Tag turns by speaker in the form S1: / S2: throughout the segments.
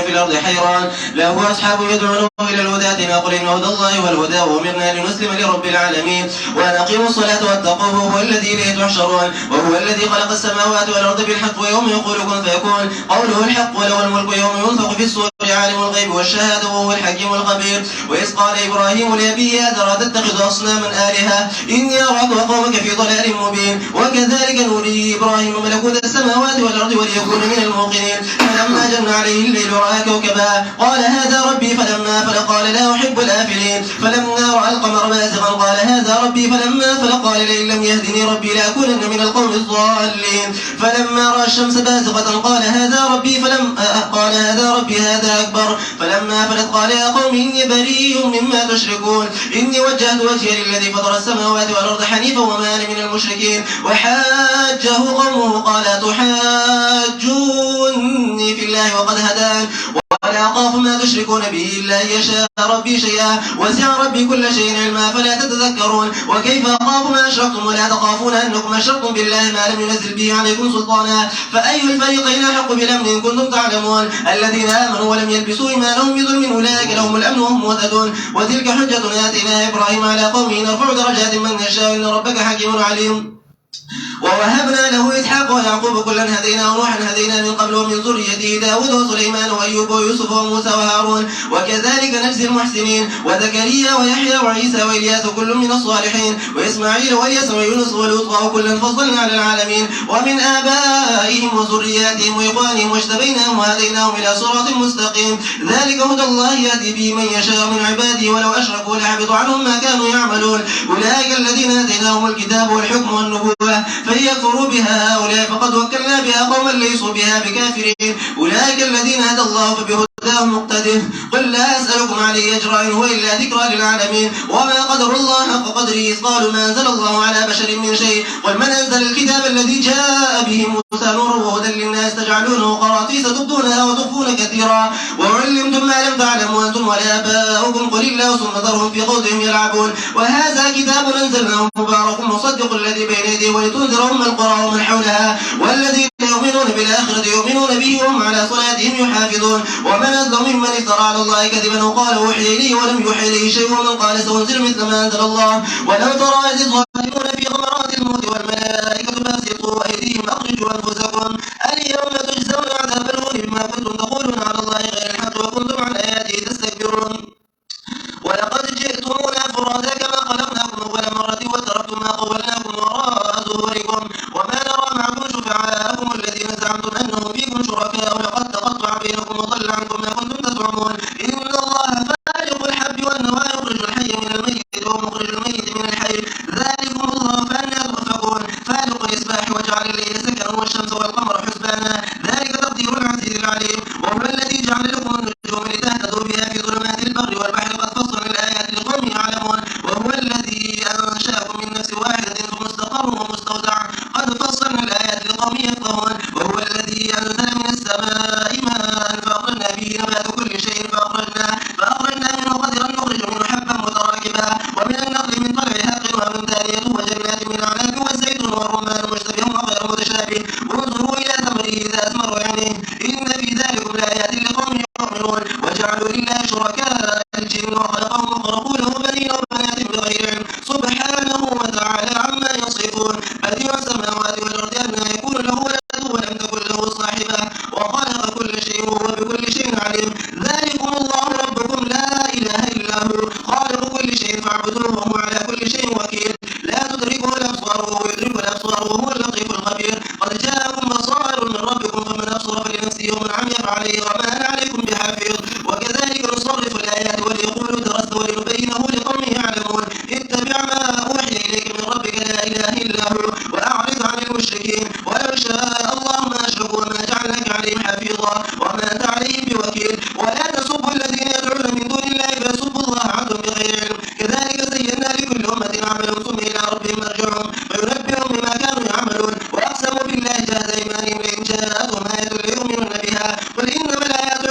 S1: في الأرض حيران له أصحاب يدعونه إلى الهدى ائتنا قل إن هدى الله هو الهدى وأمرنا لنسلم لرب العالمين وأن أقيموا الصلاة واتقوه وهو الذي إليه تحشرون وهو الذي خلق السماوات والأرض بالحق ويوم يقول كن فيكون قوله الحق وله الملك يوم ينفخ في الصور عالم الغيب والشهادة وهو الحكيم الخبير وإذ قال إبراهيم لأبيه آزر أتتخذ أصناما آلهة إني أراك وقومك في ضلال مبين وكذلك نري إبراهيم ملكوت السماوات والأرض وليكون من الموقنين فلما جن عليه الليل رأى كوكبا قال هذا ربي فلما فلق قال لا أحب الآفلين فلما رأى القمر بازغا قال هذا ربي فلما فلق قال لئن لم يهدني ربي لأكونن من القوم الضالين فلما رأى الشمس بازغة قال هذا ربي قال هذا ربي هذا أكبر فلما فلت قال يا قوم إني بريء مما تشركون إني وجهت وجهي للذي فطر السماوات والأرض حنيفا وما أنا من المشركين وحاجه قومه قال تحاجوني في الله وقد هدان ولا أخاف ما تشركون به إلا أن يشاء ربي شيئا وسع ربي كل شيء علما فلا تتذكرون وكيف أخاف ما أشركتم ولا تخافون أنكم أشركتم بالله ما لم ينزل به عليكم سلطانا فأي الفريقين أحق بالأمن إن كنتم تعلمون الذين آمنوا ولم يلبسوا إيمانهم بظلم أولئك لهم الأمن وهم مهتدون وتلك حجتنا آتيناها إبراهيم على قومه نرفع درجات من نشاء إن ربك حكيم عليم ووهبنا له إسحاق ويعقوب كلا هدينا ونوحا هدينا من قبل ومن ذريته داود وسليمان وأيوب ويوسف وموسى وهارون وكذلك نجزي المحسنين وزكريا ويحيى وعيسى وإلياس كل من الصالحين وإسماعيل والياس ويونس ولوط وكلا فضلنا على العالمين ومن آبائهم وذرياتهم وإخوانهم واجتبيناهم وهديناهم إلى صراط مستقيم ذلك هدى الله يهدي به من يشاء من عباده ولو أشركوا لحبط عنهم ما كانوا يعملون أولئك الذين آتيناهم الكتاب والحكم والنبوة فيكفروا بها هؤلاء فقد وكلنا بها قوما ليسوا بها بكافرين أولئك الذين هدى الله فبهداه مقتده قل لا أسألكم عليه أجرا إن هو إلا ذكرى للعالمين وما قدر الله حق قدره إذ قالوا ما أنزل الله على بشر من شيء قل من أنزل الكتاب الذي جاء به موسى نورا وهدى للناس تجعلونه قراطيس تبدونها وتخفون كثيرا وعلمتم ما لم تعلموا أنتم ولا آباؤكم قل الله ثم ذرهم في خوضهم يلعبون وهذا كتاب أنزلناه مبارك مصدق الذي بين يديه ولتنذر أم القرى ومن حولها والذين يؤمنون بالآخرة يؤمنون به وهم على صلاتهم يحافظون ومن أظلم ممن افترى على الله كذبا وقال أوحي إليه ولم يوحي إليه شيء ومن قال سأنزل مثل ما أنزل الله ولو ترى إذ الظالمون في غمرات الموت والملائكة باسطوا أيديهم أخرجوا أنفسكم اليوم تجزون عذاب الهون بما كنتم تقولون على الله غير الحق وكنتم عن آياته تستكبرون ولقد جئتمونا فرادا كما خلقناكم أول مرة وتركتم ما قولناكم وراء ظهوركم وما نرى معكم شفعاءكم الذين زعمتم أنهم فيكم شركاء لقد تقطع بينكم وضل عنكم ما كنتم تزعمون إن الله فالق الحب والنوى يخرج الحي من الميت ومخرج الميت من الحي ذلكم الله فأنا تؤفكون فالق الإصباح وجعل الليل سكنا والشمس والقمر حسبانا ذلك تقدير العزيز العليم وهو الذي جعل لكم النجوم لتهتدوا بها في ظلمات البر والبحر قد فصل الآيات لقوم يعلمون وهو الذي أنشأكم من نفس واحدة فمستقر ومستودع قد فصلنا الآيات لقوم يفقهون وهو الذي أنزل من السماء ماء فأخرجنا به نبات كل شيء فأخرجنا منه قدرا نخرج منه حبا متراكبا ومن النخل من طلعها قنوان دانية وجنات من أعناب والزيتون والرمان مشتبه وغير متشابه انظروا إلى ثمره إذا أثمر ويعنيه إن في ذلكم لآيات لقوم يؤمنون وجعلوا لله شركاء الجن وخلقهم وخلقوا له بنين وبنات بغير علم سبحانه وتعالى عما يصفون بديع السماوات والأرض أن يكون له ولد ولم تكن له صاحبة وخلق كل شيء وهو بكل شيء عليم ذلكم الله ربكم لا إله إلا هو خالق كل شيء فاعبدوه وهو على كل شيء وكيل لا تدركه الأبصار وهو يدرك الأبصار وهو اللطيف الخبير قد جاءكم بصائر من ربكم فمن أبصر فلنفسه ومن عمي فعليه وما أنا عليكم بحافظ وكذلك نصرف الآيات وليقولوا درست ولنبينه لقوم يعلمون اتبع ما أوحي إليك من ربك لا إله إلا هو وأعرض عن المشركين ولو شاء الله ما أشركوا وما جعلناك عليهم حفيظا وما أنت عليهم بوكيل ولا تسبوا الذين يدعون من دون الله فيسبوا الله عدوا بغير علم كذلك زينا لكل أمة عملهم ثم إلى ربهم مرجعهم فينبئهم بما كانوا يعملون وأقسموا بالله جهد أيمانهم لئن جاءتهم آية ليؤمنن بها قل إنما الآيات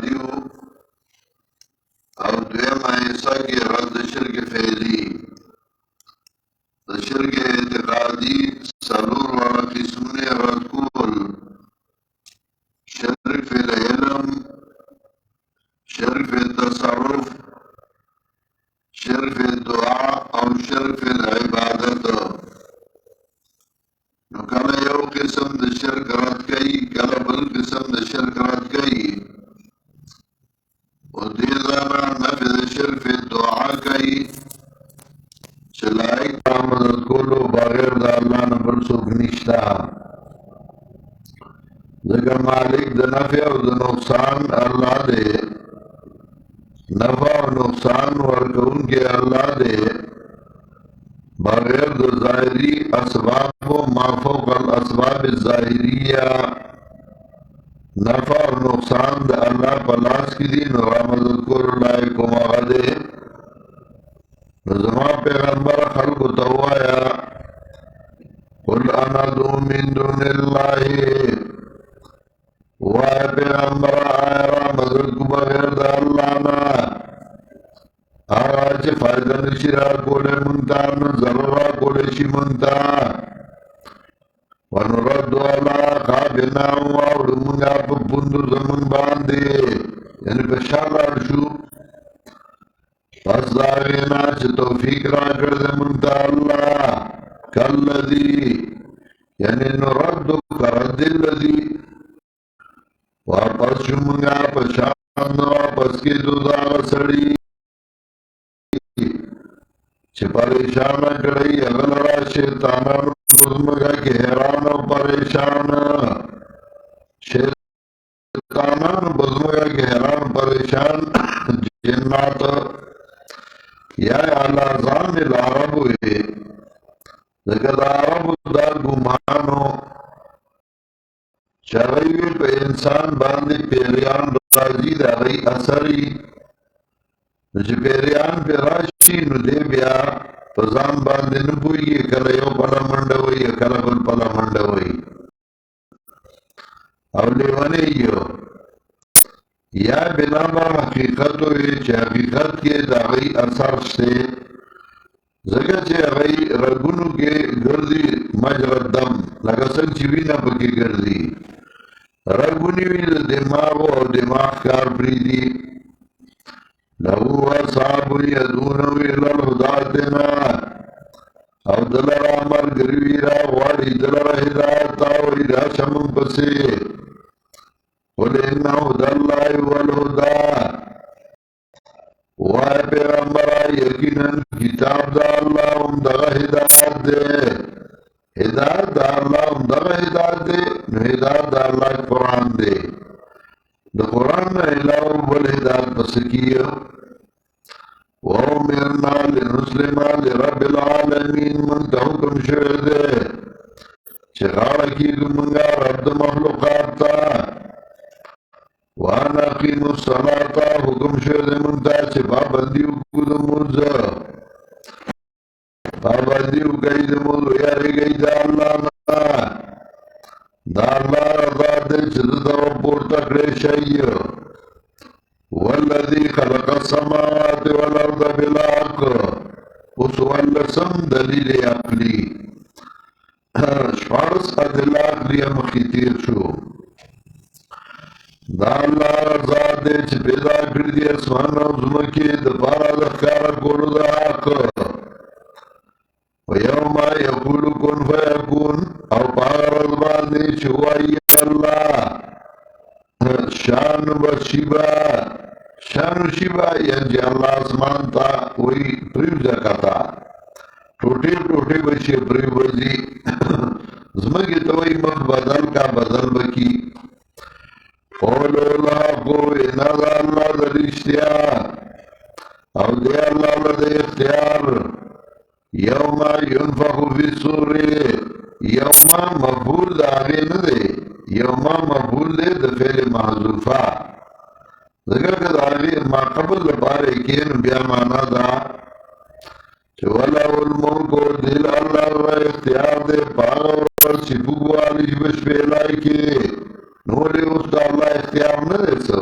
S2: اعتقادیو او دویم حصہ کی رد شرک فعلی. د شرک اعتقادی سلور والا قسمونه رد کول: شرک فی العلم، شرک فی التصرف، شرک فی الدعا او شرک فی العبادت. نو کله یو قسم د شرک رد کئی، کله بل قسم د شرک رد کئی. او دې ځانا نفی د شرک فی الدعا کئی چې لایق مدد کولو بغیر د الله نه بل څوک نشته. ځکه مالک د نفع او د نقصان الله دی، نفع او نقصان ورکوونکی الله دی، بغیر د ظاهري اسباب ما فوق الاسباب الظاهریه. نفع او نقصان د الله په لاس کې دي، نو مدد کولو لایق هغه دی. نو زما پیغمبر خلقو ته ووایه: قل انا ادعو من دون الله. وای پیغمبر آیا را مدد کو بغیر د الله نه هغه چې فایده نشي را کولی مونږ ته، نه ضرر را کولی شي مونږ ته. ونرد علی عقابنا، واوړو مونږه په پوندو زمونږ باندې، یعنې په شا لاړ شو. پس د هغې نه چې توفیق را کړ دی مونږ ته الله، کالذي یعنې نرد کرد الذي، واپس شو مونږه په شان واپس کېدو د هغه سړي چې پریشانه کړی هغه لره شیطانانو په ځمکه کې حیران او پریشان. شیطانانو په ځمکه کې حیران پریشان، جنات یا علی ظان العرب وي. ځکه د عربو دا ګمانو چې هغوی وي په انسان باندې پیریان راځي، د هغوی اثر وي. نو چې پیریان پې راشي نو دی بیا په ځان باندې نه پوهېږي، کله یو پله منډه وهي، کله بل پله منډه وهي او لیونی یو. یا بنا بر حقیقت وي چې حقیقت کې د هغوی اثر شته، ځکه چې هغوی رګونو کې ګرځي مجرى الدم، لکه څنګه چې وینه پکې ګرځي. رګونې وي د دماغو او دماغ کار پرېږدي. له اصحاب یدعونه الی الهدى او دلره ملګري وي راغواړي دلره هدایت ته، وایي راشه موږ پسې. قل ان هدى الله هو الهدى. وایه پیغمبره یقینا کتاب د الله هم دغه هدایت دی، هدایت د الله هم دغه هدایت دی. نو هدایت د الله قرآن دی، د قرآن نه علاوه بل هدایت پسې کیږي. وَأُمِرْنَا لِنُسْلِمَ لِرَبِّ الْعَالَمِينَ. من ته حکم شوی دی چې غاړه کېږدو مونږه رب د مخلوقات ته. وَأَنْ أَقِيمُوا الصَّلَاةَ. حکم شوی دی مونږ ته چې پابندي وکړو د لمونځ، پابندي وکړئ د لمونځ، ویاړېږئ د الله نه. د الله رضا دی چې ده ته ورپورته کړی شئ. والذي خلق السماوات والارض بالحق. اوس ولسم دلیل عقلی، شپاړس ادله عقلیه مخکې تېر شو. دا الله رضا دی چې پیدا کړي دي اسمان او ځمکې دپاره د ښکاره کولو د حق. ویوم یقول کن فیکون، او په هغه ورځ باندې چې وایي الله شان بشیبا، شان شیبا یعنی الله اسمان تا وی پریوزا کتا، ٹوٹے ٹوٹے بشی پریوزی. زمگی توی مخ بدل کا بدل بکی. قولو الحقو انا دا اللہ دا رشتیا، او دے اللہ دا اختیار. یوم ینفخ فی الصور. یوم مفعول دا آگے ندے، یوم مفعول دے دا فعل محذوفہ، ذکر که دا آگے ما قبل لپاره کین بیا مانا دا چه ولو الملکو دل اللہ را اختیار دے پاگا ور چپوک والیش بش پیلائی کے نولی اس دا اللہ اختیار ندے سو.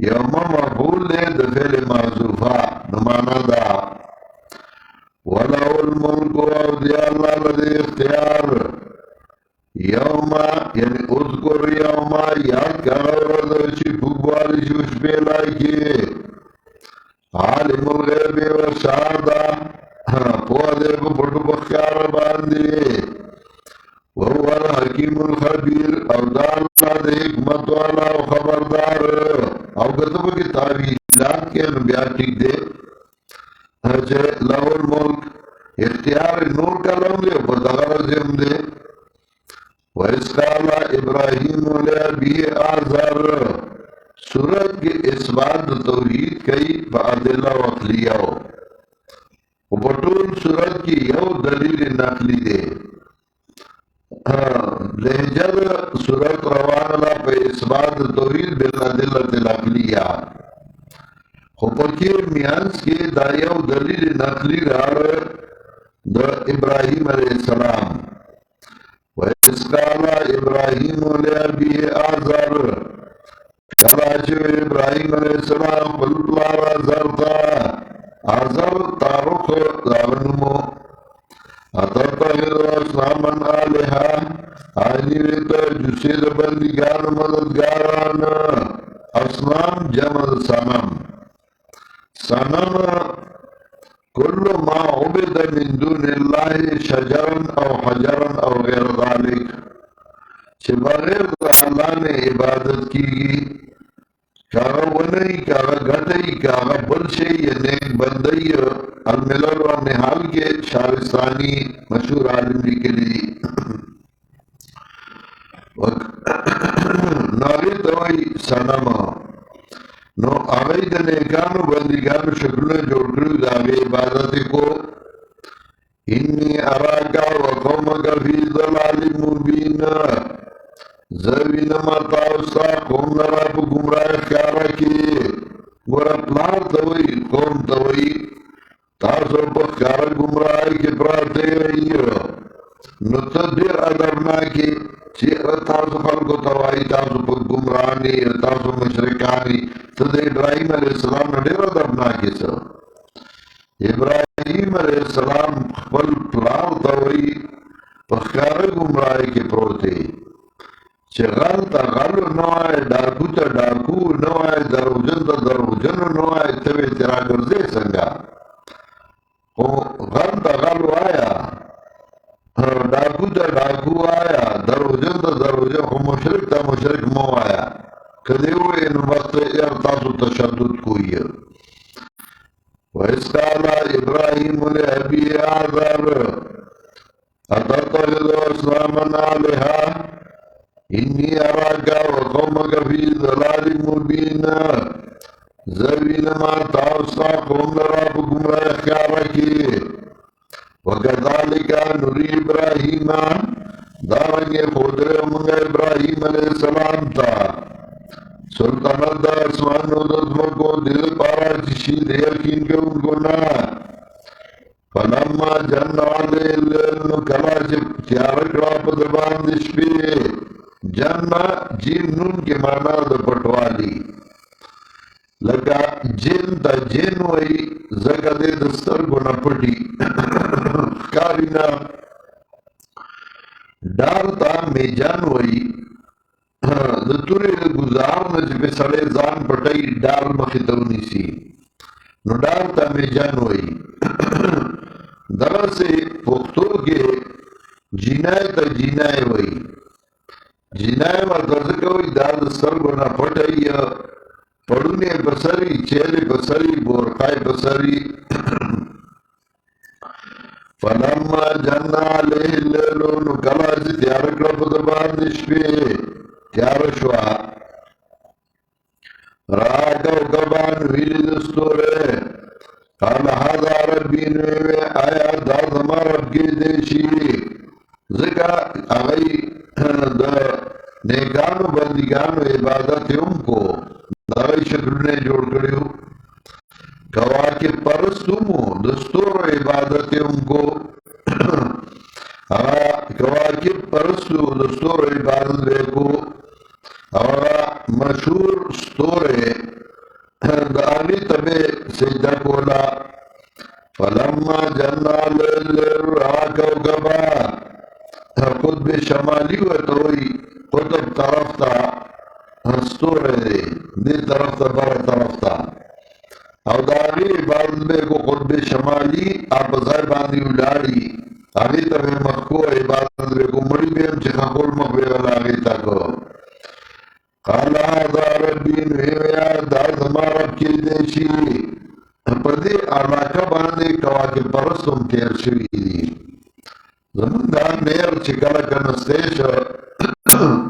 S2: یوم مفعول دے د فعل محذوفہ نمانا دا وَلَهُ الْمُلْكُ او دی اللہ لدے اختیار یوم یعنی اذکر یوم یاد کارورد چی بھگوالی شوش بیلائی کی عالم الغیب و شہادہ پوہ دے کو بڑو بخیار باندی وهو الحکیم الخبیر او دا اللہ دے حکمت والا و خبردار او کتبو کی تعویلات کے نبیا ٹھیک دے لہو الملک اختیار نور کا لم دے پردغر زم دے وَإِذْ قَالَ إِبْرَاهِيمُ لِأَبِيهِ آزَرَ سورت کے اثبات توحید کئی بادلہ وقلیہ و بطول سورت کی یو دلیل نقلی دے لہجر سورت روان اللہ پہ اثبات توحید بالعدلت العقلیہ خوپکیر میانس کے دائیو دلیل نقلی رار دا ابراہیم علیہ السلام وَإِذْ قَالَ إِبْرَاهِيمُ لِأَبِيهِ آزَرَ کلاچو ابراہیم علیہ السلام پلپلار آزر تا آزر تارخ دارنمو اتتخذ اصنامن آلہا آئینی ویتا جسید بندگان مددگاران اصنام جمع صنم صنم کل ما عبد من دون اللہ شجرن او حجرن او غیر ذالک چھ بغیر اللہ نے عبادت کی گی کاغا ونئی کاغا گھٹئی کاغا بلشی یا نیک بندئی الملل و نحال کے شارستانی مشہور عالم لکھ لی ناغی توائی سنم نو آغای دا نیکانو بندگانو شکلنے جوڑ کرو دا آغی عبادت کو انی اراکا و قومکا فی ضلال مبین زوین مرتاوستا قوم نرا پا گمراہ کارا کی گورا پلار توئی قوم توئی تاسو پا کارا گمراہ کی پراتے رئی نو تا دیر ادبنا کی چیر تاسو خلقو توائی تاسو پا گمرانی تاسو مشرکانی تا دے ابراہیم علیہ السلام نے دیر ادبنا کی سو ابراہیم علیہ السلام خپل پلار توئی پا کارا گمراہ کی پروتے چه غل تا غل نوائے ڈاکو تا ڈاکو نوائے دروجن تا دروجن نوائے توی تیرا گرزے سنگا غل تا غل آیا ڈاکو تا ڈاکو آیا دروجن تا دروجن خو مشرک تا مشرک مو آیا کدے ہوئے ان وقت ارتاسو تشدد کوئی وَإِذْ قَالَ إِبْرَاهِيمُ لِأَبِيهِ آزَرَ أَتَتَّخِذُ أَصْنَامًا آلِهَةً انی اراکا و قومک فی ضلال مبین زوین ما تاوستا قوم لرا پا گمراہ خیارا کی وکذالکا نوری ابراہیم دارنگے خودرے منگا ابراہیم علیہ السلام تا سلطنت دا اسمان و دزمکو دل پارا چشی دے یقین کے ان کو نا فلما جن آلے اللہ کلا تیارکڑا پا دبان دشپی جن جیم نون کے معنی دا پٹوالی لگا جن تا جن وئی زکا دے دستر گنا پٹی کارینا ڈار تا میجان وئی دتوری گزار نجی پہ سڑے زان پٹائی ڈار مخیطونی سی نو ڈار تا میجان وئی در سے پختو کے جنائے تا جنائے وئی جنائے مردرزکا ہوئی داد سرگونا پٹائی پڑونے بسری چیلے بسری بورخائی بسری فلما جنہ علیہ اللیلو نکلا جی تیارکڑا پدبان نشپے تیار شوا راکا وکبان ویلی دستورے قال حضا ربی نوے آیا دا زمان رب کے دیشی ذکا آگئی دا نیکانو بندگانو عبادت ام کو داغی شکلنے جوڑ کریو کواکب پرستمو دستور عبادت ام کو کواکب پرستو دستور عبادت بے کو مشهور ستوره د هغې ته به سجده کوله فلما جنا لیل را کوكبا قطب شمالي ورته وایي قطب طرف ته ستوره دی دې طرف ته بره طرف ته او د هغې عبادت به کو قطب شمالي په ځای باندې ولاړي هغې ته به مخ کو عبادت به کو مړي به هم چې خپل مخ به ولا هغې ته کو قال هذا ربي نویا دا زما رب کېدی شي په دې علاقه باندې کواکب پرست هم تېر شوي دي زمونږ دا نیر چې کله کنستی شو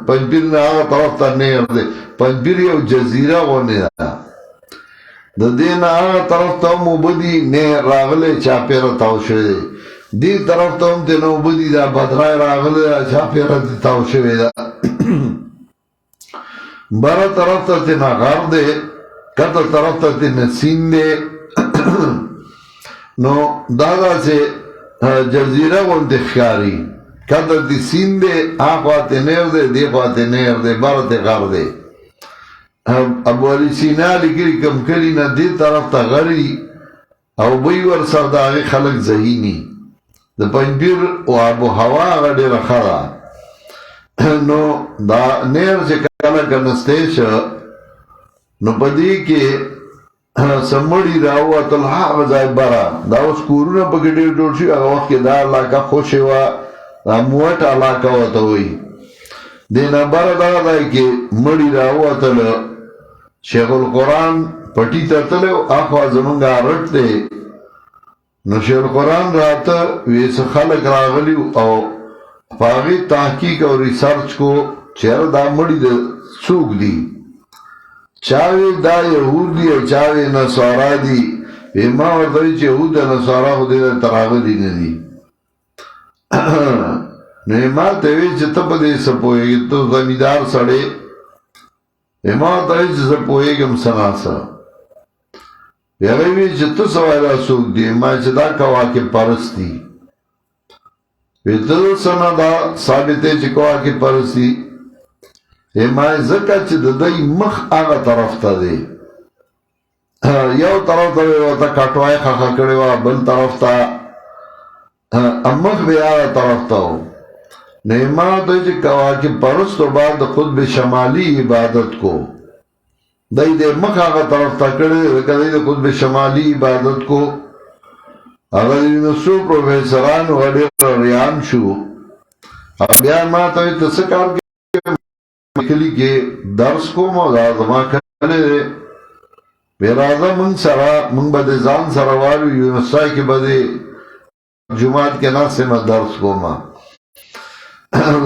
S2: پنجپیر نه هغه طرف ته نیر دی پنجپیر یو جزیره غوندې ده د دې نه هغه طرف ته هم اوبه دي نیر راغلی چاپېره تاو شوی دی دې طرف ته هم ترې نه اوبه دي دا بدرای راغلی ده چاپېره دې تاو شوې ده بره طرف ته ترې نه غر دی کته طرف ته ترې نه سیند دی نو دا داسې جزیره غوندې ښکاري کته دې سیند دی هاخوا ته نیر دی دې خوا ته نیر دی بره ته غر دی ابو علی سینا لیکلي کوم کلي نه دې طرف ته غري او بوی ورسره د هغې خلک ذهیني د پنجپیر او آب و هوا هغه ډېره ښه ده نو دا نیر چې کله کنستی شو نو په دې کې سمړي راووتل هغه ځای بره دا اوس کورونه پکې ډېر جوړ شوي هغه وخت کې دا علاقه خوشې وه دا موټ علاقه ورته وایي دې نه بره دغه ځای کې مړي راووتله شیخ القرآن پټي ته تللی اخوا زمونږ رټ دی نو شیخ القرآن راته وی څه خلک راغلي او په هغې تحقیق او ریسرچ کو چېرې دا مړي د څوک دي چاوی دا یهود دی او چاوی نصارا دی وی ما ورته وی چې یهود د نصارا خو دې ته راغلي نه دي نو ما ته وی چې ته په دې څه پوهېږې ته زمیندار سړی ما ورته وی چې زه پوهېږم څه ناڅه هغې وی چې ته څه وایې دا څوک دي ما چې دا کواکب پرست دي وی ته څه نه دا ثابتې چې کواکب پرست دي ما ځکه چې د دوی مخ هغه طرف ته دی یو طرف ته یې ورته کټوای خښه کړې وه بل طرف ته مخ به هغه طرف ته و نو ما ورته چې کواکب پرستو بعد د قطب شمالي عبادت کو دی د مخ هغه طرف ته کړی ځکه دی د قطب شمالي عبادت کو هغه د یونسو پروفیسران و ډېر ریان شو بیا ما ته ته څه کار کلی کې درس کوم او دا زما کلی دی بیا راځه مونږ سره مونږ به د ځان سره والو یونیورسټۍ کې به د جومات کې ناست یم درس کوم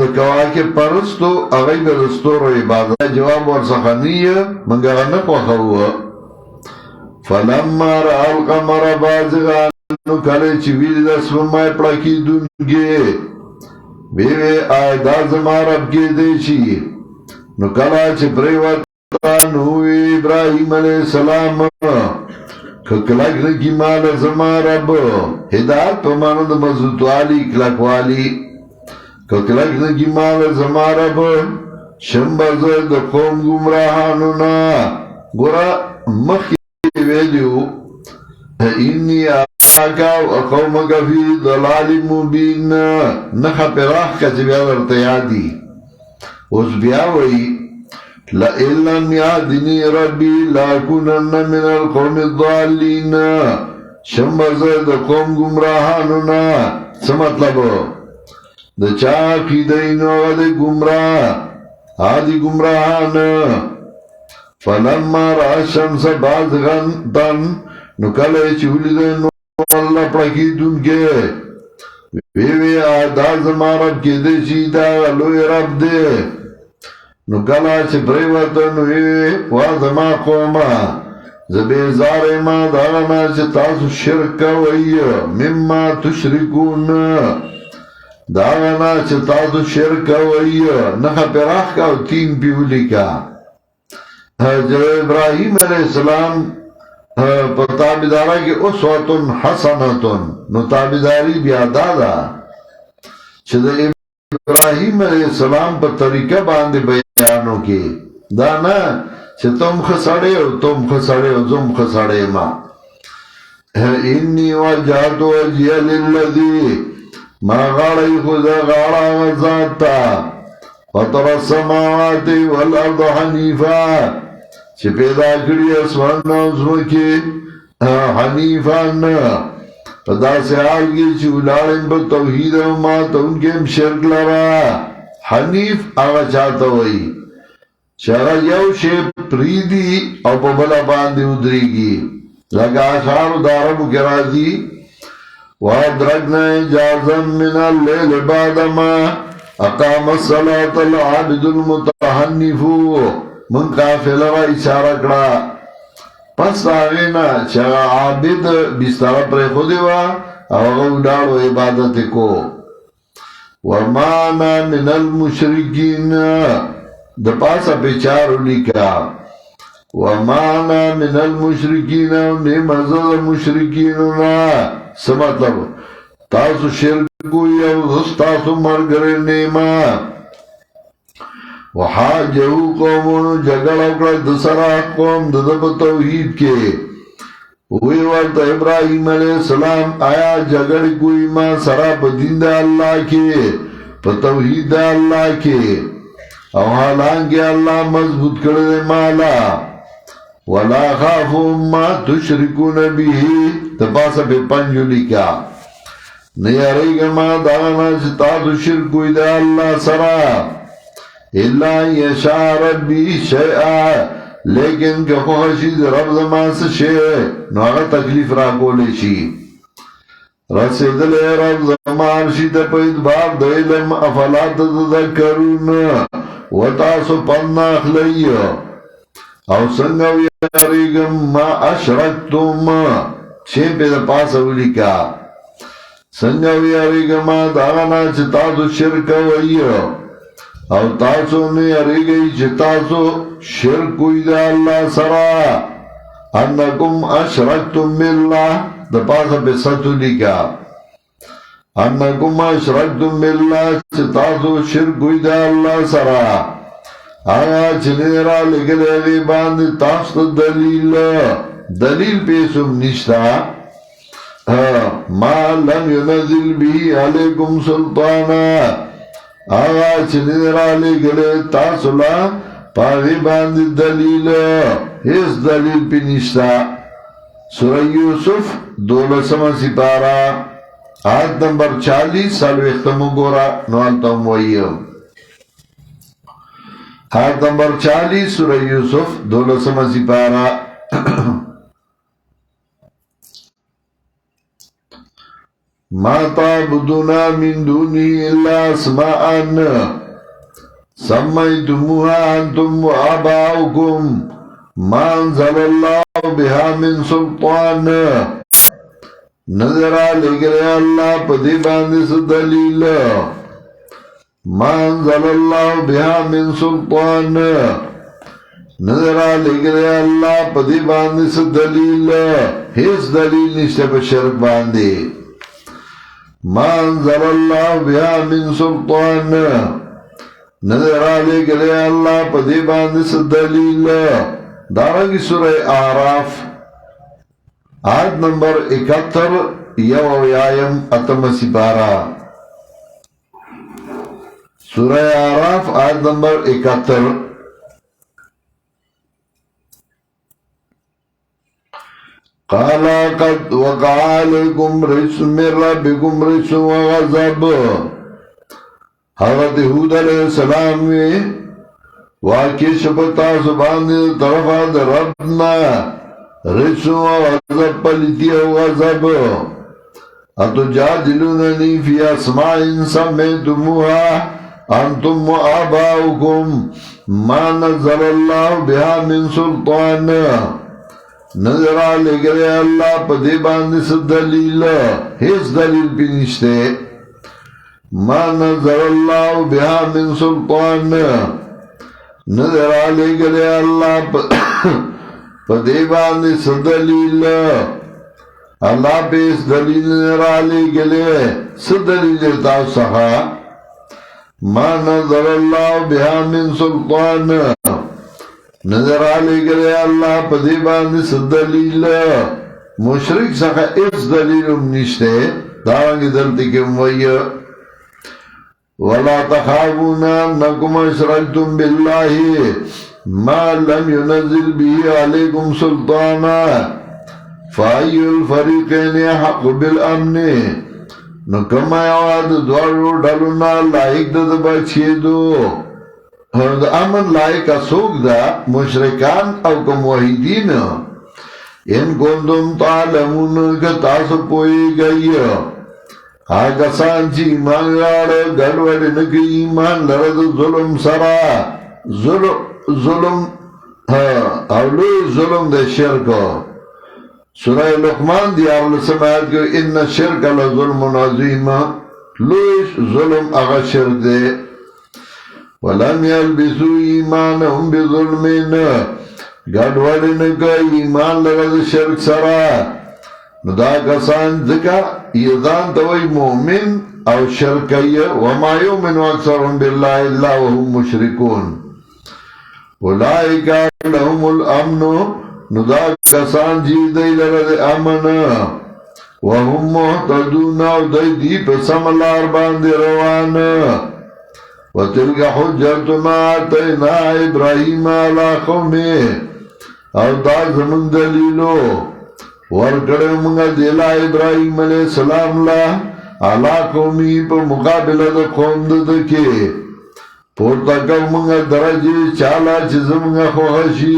S2: د کواکب پرستو هغوی به د ستورو عبادت جواب ورڅخه نه یې مونږ هغه نه خوښوو فلما رأى القمر بازغا نو کله چې ویلي د سپوږمۍ پړکېدونکې ویې وی آیا دا زما رب کېدی شي نو کله چې پرېوته نو ابراهیم علیه السلام که کلک نکي ماله زما رب هدایت په معنی د مضبوطوالي کلکوالي که کلک نکي ماله زما رب شم به زه د قوم ګمراهانو نه ګوره مخکې ویلي انی اراکا قومک فی ضلال مبین نښه پرې راښکه چې بیا درته یادي اوس بیا وی لئن لم یهدنی ربی لاکونن من القوم الضالین شم به زه د قوم ګمراهانو نه څه مطلب د چا عقیده یې نو هغه دی ګمراه هغه دي ګمراهان فلما رأى الشمس بازغة نو کله چې ولیده نو الله پړکېدونکی وی دا زما رب کېدی شي دا لوی رب دی نو کله چې پرېوته نو وی وا زما قومه زه بېزاره یم د هغه نه چې تاسو شرک کوئ مما تشرکون د هغه نه چې تاسو شرک کوئ نښه پرې راښکه او تین پې ولیکه ابراهیم علیه السلام په تابعدارۍ کې اسوة حسنة نو تابعداري بیا دا ده چې د ابراهیم علیه السلام په طریقه باندې بیانو کې دانا چه تم خساڑے ہو تم خساڑے ہو زم خساڑے ما انی وجہت وجہ للذی ما غاڑی خدا غاڑا غزاتا فطر السماوات والارض حنیفا چه پیدا کری اسمان نوزمکی حنیفان پدا سے آگی چه اولارن پر توحید و ماتا ان کے شرک لرا حنیف آغا چاہتا ہوئی چاہا یو شے پریدی او پا بلا باندی ادریگی لگا اشعار داربو کرا دی وادرکنا اجازا من اللیل بعدما اقام الصلاة العابد المتحنفو من کافل را اشارہ کڑا پس آغینا چاہا عابد بستر پر خودی وا او ڈاڑو عبادت کو ومانا من المشرکین دپاسا پیچارو لکا ومانا من المشرکین نمازد مشرکیننا سمطلب تاسو شرکو یو تاسو مرگر نیما وحاجہو قومونو جگل اکڑا دسرا قوم ددب توحید کے ہوئی وقت ابراہیم علیہ السلام آیا جگڑ کوئی ماں سرا پا دین دا اللہ کے پا توحید دا اللہ کے او حالانکہ اللہ مضبوط کردے مالا ولا خافو ما تشرکون بیہی تپاسا پہ پنجو لکا نیاری گا ما دانا چتا تو شرکوی دا اللہ سرا اللہ یشاء ربی شیعہ لیکن کہ خوشید رب زمان سے شیع نو آگا تکلیف را کولے شی رسید لے رب زمان شید پید بار دیلم افلا تذکرون و تاسو پناخ لئیو او سنگو یاریگم ما اشرکتم شیم پید پاسو لکا سنگو یاریگم ما دانا چتاسو شرکوئیو او تاسو نے اریگئی چه تاسو شرکوی دا اللہ سرا انکم اشرکتم باللہ دا پاسا پہ ستو لکا انکم اشرکتم باللہ چه تاسو شرکوی دا اللہ سرا آیا چنیرا لگلے دی باندی تاسو دلیل دلیل پیسم نشتا ما لم ينزل بھی علیکم سلطانا آغا چنین را لے گلے تاسولا پاگی باندی دلیل اس دلیل پی نشتا سورہ یوسف 12 سپارہ آیت نمبر 40 سالو اختمو گورا نوالتاوں وئیم آیت نمبر 40 سورہ یوسف 12 سپارہ ما تعبدنا من دونی الا اسماءن سمیتموها انتم و آباؤکم ما انزل اللہ بها من سلطان نظرہ لگرے اللہ پدی باندی سے دلیل ما انزل اللہ بها من سلطان نظرہ لگرے اللہ پدی باندی سے دلیل ہیس دلیل نشتے پر شرک باندی ما انزل اللہ بها من سلطان نظر آلے گلے اللہ پدی باندی سے دلیل دارنگی سورہ آراف آیت نمبر 71 یو یایم اتم سپارہ سورہ آراف آیت نمبر 71 قالا قد وقع علیکم رجس من ربکم رجس و غضب حضرت حود علیہ السلام میں واقعی شپتا سبانی طرفا در ربنا رجس و غضب پلیتی و غضب اتو جادلوننی فی اسماء سمیتموها انتم و آباؤکم ما نزل اللہ بها من سلطان نظر آلے گرے اللہ پا دے باندے سے دلیل ہیس دلیل پی نشتے ما نظر اللہ بها من سلطان نظر آلے گرے اللہ پا دے باندے سے دلیل اللہ پہ اس دلیل نظر آلے گرے سے دلیل تاو سخا ما نظر اللہ بها من سلطان نظر آلے گرے اللہ پدی باندی سد دلیل مشرک سخا اس دلیلم نشتے دارنگی دلتی کم وی وَلَا تَخَافُونَ أَنَّكُمْ أَشْرَكْتُمْ بِاللَّهِ مَا لَمْ يُنَزِّلْ بِهِ عَلَيْكُمْ سُلْطَانًا فَأَيُّ الْفَرِيقَيْنِ أَحَقُّ بِالْأَمْنِ نو کم آیواد دوارو ڈالونا لائق دا بچیدو دا امن لائق اسوک دا مشرکان او کم وحیدین ان کندم تعلمون که تاسو پوئی گئی آگا سانچی ایمان لار گڑوڑ نکی ایمان لرد ظلم سرا ظلم اولوی ظلم دا شرک سورہ لقمان دیار لسمایت کہ ان شرک لظلم عظیم لوش ظلم اغا شرک دے ولم یلبسو ایمانهم بظلمین گڑوڑ نکی ایمان لرد شرک سرا دا کسان ذکا ایدان توی مومن او شرکی وما یومن اکثرهم باللہ الا وهم مشرکون اولئیکا لهم الامن ندا کسان جیدی لرد امن وهم محتدون او دی پسم اللہ باندی روان وتلک حجتنا آتینا ابراہیم علا قومی او دا زمن دلیلو ورکڑے منگا دیلا ابراہیم علیہ السلام لا علا قومی پا مقابلہ دا قوم دا کے پورتا کل منگا درجی چالا چیز منگا خوخشی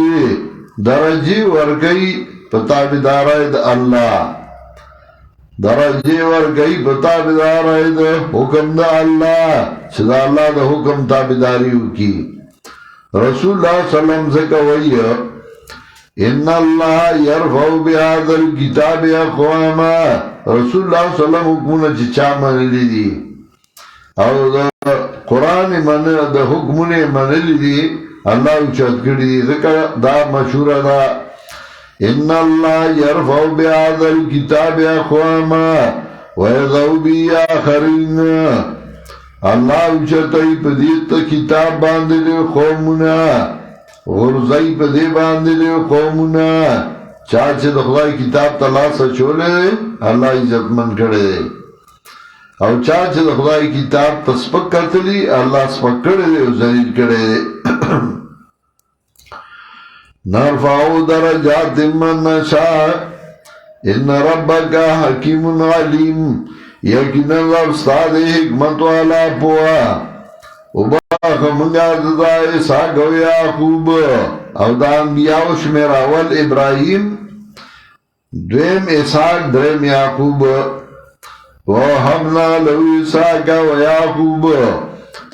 S2: درجی ورگئی پتا بدارائی دا اللہ درجی ورگئی پتا بدارائی دا حکم دا اللہ چیزا اللہ دا حکم تابداریو کی رسول اللہ صلی اللہ علیہ وسلم سے کوئی ان اللہ یرفعو بهذا الكتاب اقواما رسول اللہ صلی اللہ علیہ وسلم حکمونا چچا منلی دی او دا قرآن من دا حکمونے منلی دی اللہ اچھت کردی دی ذکر دا مشہور دا ان اللہ یرفعو بهذا الكتاب اقواما ویضعو بی آخرین اللہ اچھتائی پدیت کتاب باندلی قومنا غرزائی پا دے باندے لے قومنا چاچے دا خدای کتاب تلاسا چولے دے اللہ عزت من کردے دے او چاچے دا خدای کتاب تسپک کرتے لی اللہ سپک کردے دے و ذلیل کردے دے نرفعو درجات من نشاء ان ربکا حکیم علیم یقین رب استاد حکمت والا پوا وباخ منگا دا اسحاق و یعقوب او دا انبیاء شمیر اول ابراہیم دویم اسحاق درم یعقوب وحبنا لو اسحاق و یعقوب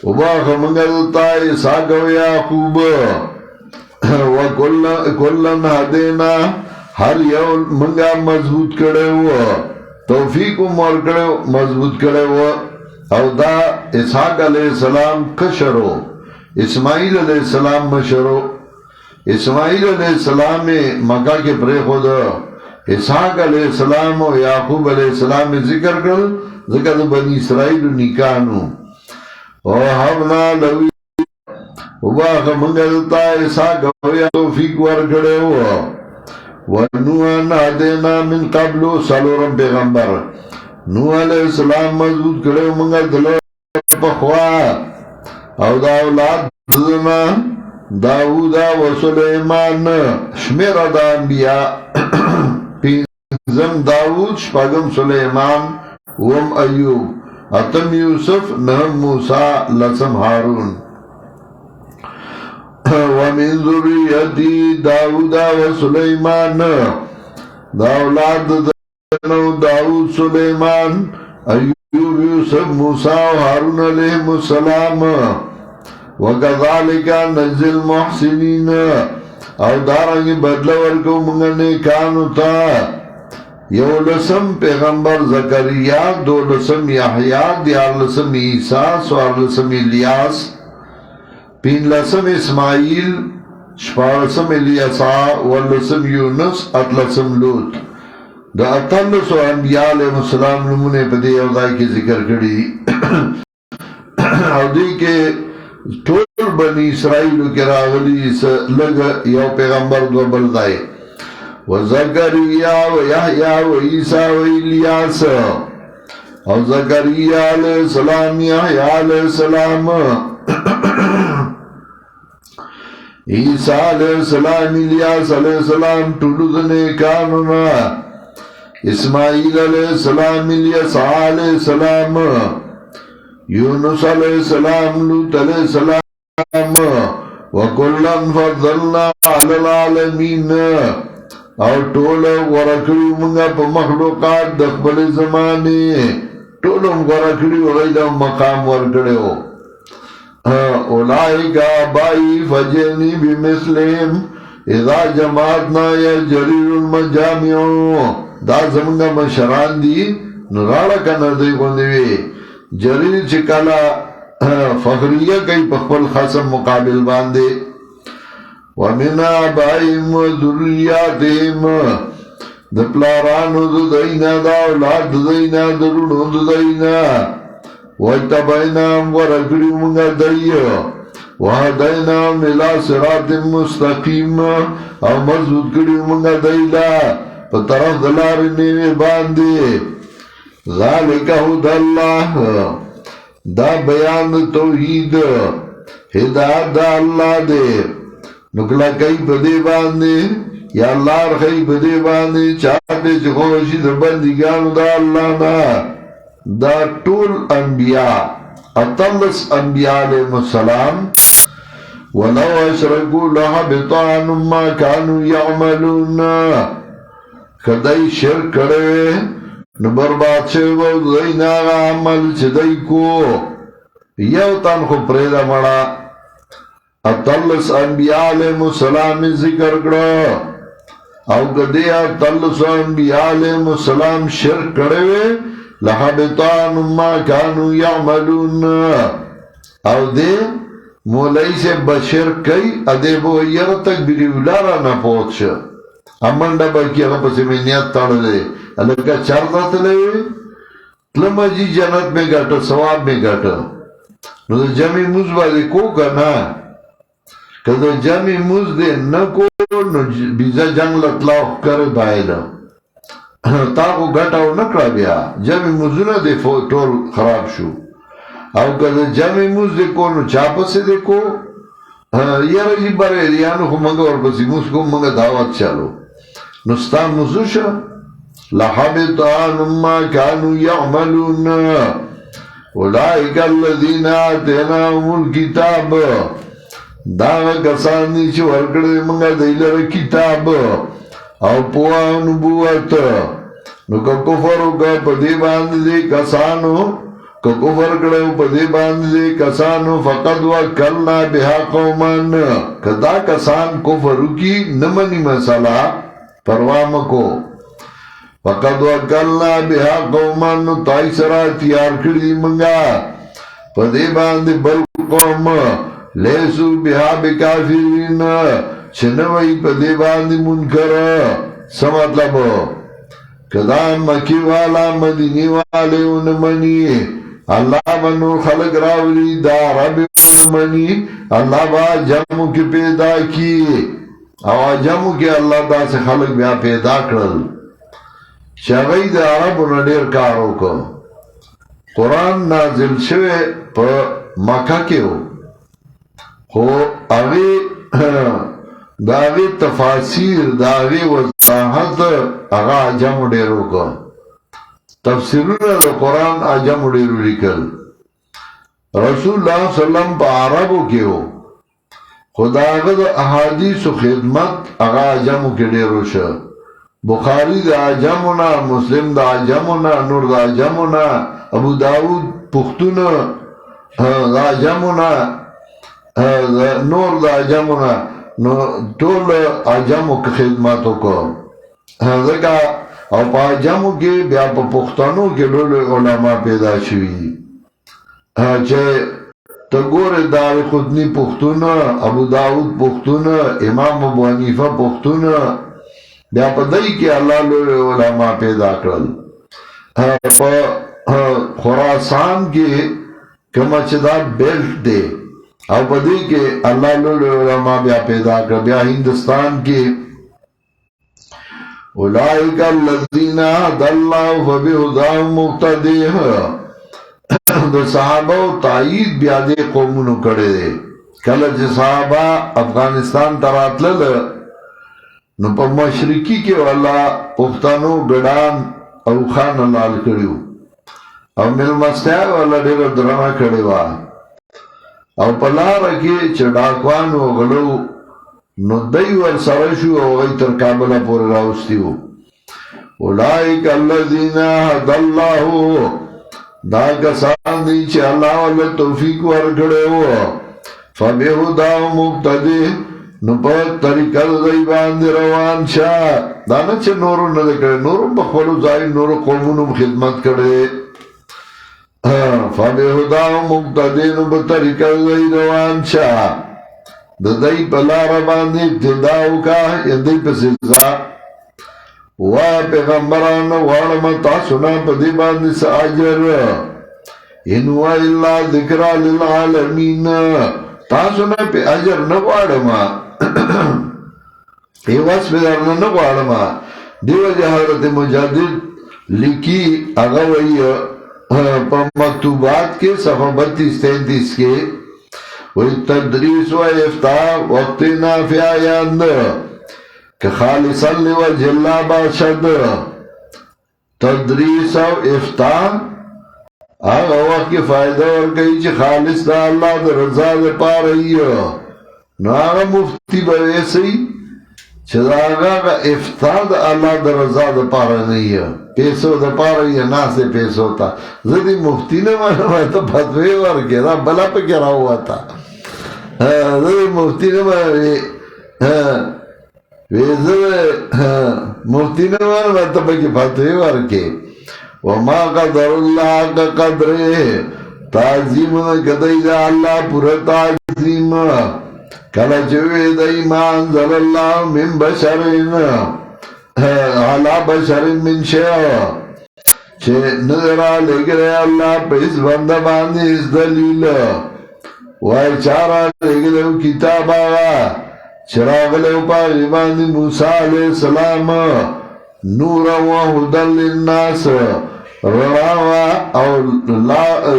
S2: وباخ منگا دا اسحاق و یعقوب وکلن حدینا ہر یو منگا مضبوط کرے ہوا توفیق مور کرے مضبوط کرے ہوا او دا اسحاق علیہ السلام کشرو اسماعیل علیہ السلام مشرو اسماعیل علیہ السلام مکہ کے پرے خود اسحاق علیہ السلام و یعقوب علیہ السلام ذکر کر ذکر بنی اسرائیل نکانو او حبنا لوی وباق منگلتا اسحاق و توفیق ورکڑے ہوا ونوان عدینا من قبلو سالورم پیغمبر نوح علیہ السلام مضبوط کرے منگا دلو پخوا او دا اولاد دزنا داودا و سلیمان شمیر دا انبیاء پینزم داود شپاگم سلیمان وم ایوب اتم یوسف نهم موسیٰ لسم ہارون ومن ذریتی داودا و سلیمان دا اولاد داود سلیمان ایوب یوسف موسیٰ و حارون علیہ السلام وکذالک نجزی المحسنین او دارنگی بدلہ ورکو منگا نیکانو تا یو لسم پیغمبر زکریہ دو لسم یحییٰ دیار لسم عیسیٰ سوار لسم الیاس پین لسم اسماعیل شپار لسم الیسا ولسم یونس ات لسم لوت دا اتلس و انبیاء علیہ السلام نمونے پہ دیو دائی کی ذکر کری او دی کے ٹول بنی اسرائیلو کی راغلی لگ یو پیغمبر دو بلدائی و زکریا و یحییٰ و عیسیٰ و الیاس او زکریا علیہ السلام یحییٰ علیہ السلام عیسیٰ علیہ السلام الیاس علیہ السلام طولو دنے کانونا اسماعیل علیہ السلام الیسع علیہ السلام یونس علیہ السلام لوط علیہ السلام وکلن فضلنا علی العالمین او ټول ورکړي موږ په مخلوقات د خپل زمانه ټول ورکړي وغیدا مقام ورکړو اولئک آبائی فجنی بمثلهم اذا جماعتنا یا جریر المجامع دا زمانه مشران دی نراړه کنه دی غوندوي جریر چې کلا فخریه کوي په خپل خصم مقابل باندې ومن آبائهم و ذریاتهم د پلارانو د دینا دا اولاد د دینا درونو د دینا واتبعناهم ورکړي موږ دایو وهدیناهم الى صراط مستقیم او مضبوط کړي موږ دایلا په طرف د لارې نیوي باندې ذالک هدى الله دا بیان توحید هدایت دا الله دے نکلا کئی بدے باندے یا لار خی بدے باندے چاہتے چخوشی دا بندگانو دا اللہ نا دا طول انبیاء اطلس انبیاء علیہ السلام ولو اشرکو لحبط عنهم ما کانو یعملون کدائی شرک کرے نو برباد شوی دی ناغا عمل چه دی کو یو تن خو پریدا مڑا اتلس انبیاء علیہ السلام ذکر کرو او کدی اتلس انبیاء علیہ السلام شرک کرے لحبطان ما کانو یعملون او دے مولائی سے بشرک کئی ادے بو یر تک بری ولارا نا پوچ امنڈا باکی اگا پسی میں نیت تاڑ دے لکا چارتا تلے تلما جی جنت میں گاٹا ثواب میں گاٹا نو دا جمعی موز بازی کو کنا کہ دا جمعی موز دے نکو نو بیزا جنگ لطلاو کر بائینا تاکو گاٹاو نکڑا بیا جمعی موزونا دے ٹول خراب شو او کہ دا جمعی موز دے کو نو چاپا سے دے کو یار جی بارے ریانو خو منگا اور بسی موز کو منگا دعوت چالو نستا موزو شا لحبط عنهم ما كانوا يعملون اولئك الذين آتيناهم الكتاب دا کسانی چې ورکړې موږ دایله کتاب او په نبوت نو که کفر وکړ په دې باندې کسانو که کفر کړو په دې باندې کسانو فقد وکلنا بها قوما کدا کسان کفر وکي نمنې مساله پروا مکو فقد وکلنا بها قوما نو تای سرا تیار کړی منګه په دې باندې بل قوم لیسو بها بکافرین چنوی په دې باندې منکر څه مطلب کدا مکی والا مدینی والے اونمنی الله بنو خلق راولی دا رب اونمنی الله با جمع کی پیدا کی او جمع کی الله دا سے خلق بیا پیدا کړل شاگئی دا عربو ندیر کارو کو قرآن نازل شوه پا مکہ کے ہو خو اغی دا اغی تفاسیر دا اغی وضاحت اغا عجم دیرو کو تفسیرون دا قرآن عجم دیرو لکل رسول اللہ صلی اللہ علیہ وسلم پا عربو کے ہو خدا اغا دا احادیث و خدمت اغا عجمو کے دیرو شا بخاری دا عجمونا مسلم دا عجمونا نور دا عجمونا ابو داود پختون دا عجمونا نور دا عجمونا طول عجمو کی خدماتو کو دکا او پا عجمو کی بیا پا پختانو کی لول علماء پیدا شوی چه تگور دار خودنی پختون ابو داود پختون امام ابو حنیفہ پختون بیا پا دائی که اللہ لوی علماء پیدا کرل پا خراسان کے کمچدار بیلٹ دے او پدې کې الله لوی علماء بیا پیدا کړ. بیا هندستان کې اولئک الذین هدى الله فبهداهم مقتدی د صحابه تایید بیا دې قومونو کړي دي. کله چې صحابه افغانستان ته راتلل نو په مشرقي کې والله پښتنو ګډان او خان لال کړیو او ملمستیا والله ډېر درنه کړی و او په لاره کې چې ډاکوانو غلو نو دوی ورسره شو او هغوی تر کابله پورې راوستي وو. اولئک الذین هدى الله دا کسان دي چې الله ورله توفیق ورکړی وو. فبهداهم مقتدی نو په طریقه د دوی باندې روان شه. دا نه چې نورو نه دی کړی، نورو په خپلو ځای نورو قومونو خدمت کړی. فبهداهم مقتدی نو په طریقه د دوی روان شه. د دوی په لاره باندې ابتدا وکړه یا دوی پسې ځه. وایه پیغمبرانو غواړم تاسو نه په دې باندې څه اجر ان هو الا ذکرى للعالمین. تاسو نه په اجر نه غواړم، ایواز په درنه نه غواړم. دیو چې حضرت مجدد لیکي هغه وایي په مکتوبات کې صفحه 32-33 کې وی تدریس و افتاء وقت نافع یاند که خالصا لوجه اللہ باشد. تدریس و افتاء آغا وقت کی فائدہ ورکئی چی خالص دا اللہ دا رضا دا پا رہی نو آغا مفتی بویسی چی دا آغا افتاء دا اللہ دا رضا دا پا رہی پیسو دا پا رہی ناسے پیسو تا زدی مفتی نے مانا تا فتوی ورکی دا بلا پا کرا ہوا تا زدی مفتی نے مانا مفتی نے مانا تا پا کی فتوی ورکی وما قدر اللہ کا قدر تعظیم قدر دا اللہ پورا تعظیم کلا چوئے دا ایمان ذل اللہ من بشرین علا بشرین من شیع چھے نظرہ لے گرے اللہ پہ اس بندہ باندے اس دلیل وائچارہ لے گرے کتاب آگا چراغ لے پا غیبان موسیٰ علیہ السلام نورا و حدل للناس رناوا او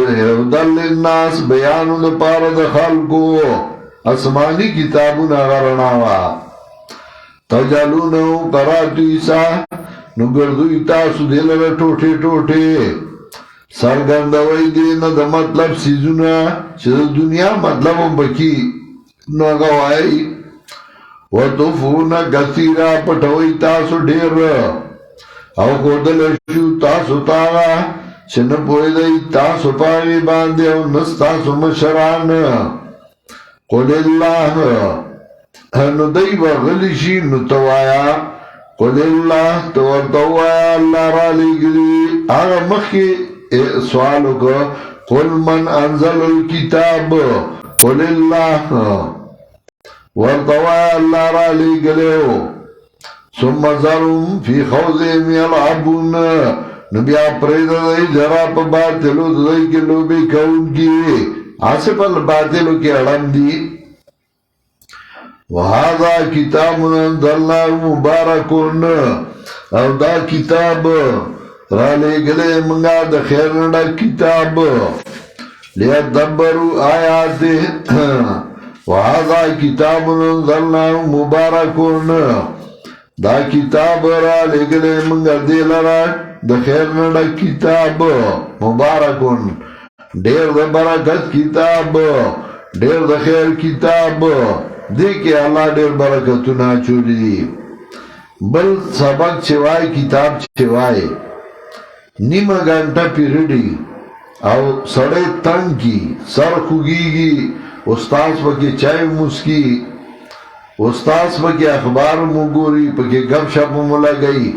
S2: حدل للناس بیانو دا پارد خلقو اسمانی کتابون آغا رناوا تجالونو قراتو عیسیٰ نو گردوی تاسو دیلر ٹوٹے ٹوٹے سرگندوئی دینا دا مطلب سیزونا چه دا دنیا مطلب بکی نو آگا وائی وطفونا کثیرا پٹوئی تاسو دیر او خودل شو تاسو تاغا چن پوئی دی تاسو پاگی باندے او نس تاسو مشران قل اللہ نو دی بغلشی نو توایا قل اللہ تورتوایا اللہ را لگلی آغا مخی سوالو کو قل من انزل الكتاب قل اللہ ورطوایا اللہ را لگلیو ثم ذرهم فی خوضهم یلعبون نبیا پرید دی جرا پا باطلو دی کلو بی کون کی آسف الباطلو کی اڑم دی وہذا کتاب انزلنا مبارکون او دا کتاب را لگلے منگا دا خیرنڈا کتاب لیدبرو آیات وہذا کتاب انزلنا مبارکون دا کتاب را لگلے منگا دیل را دا خیرنڈا کتاب مبارکون دیر دا برکت کتاب دیر دا خیر کتاب دیکھے اللہ دیر برکتنا چولی بل سبق چوائی کتاب چوائی نیم گھنٹا پیریڈی او سڑے تنگ کی سر خوگی گی استاذ پکی چائے مسکی استاذ پکی اخبار مگوری پکی گپ شپ ملا گئی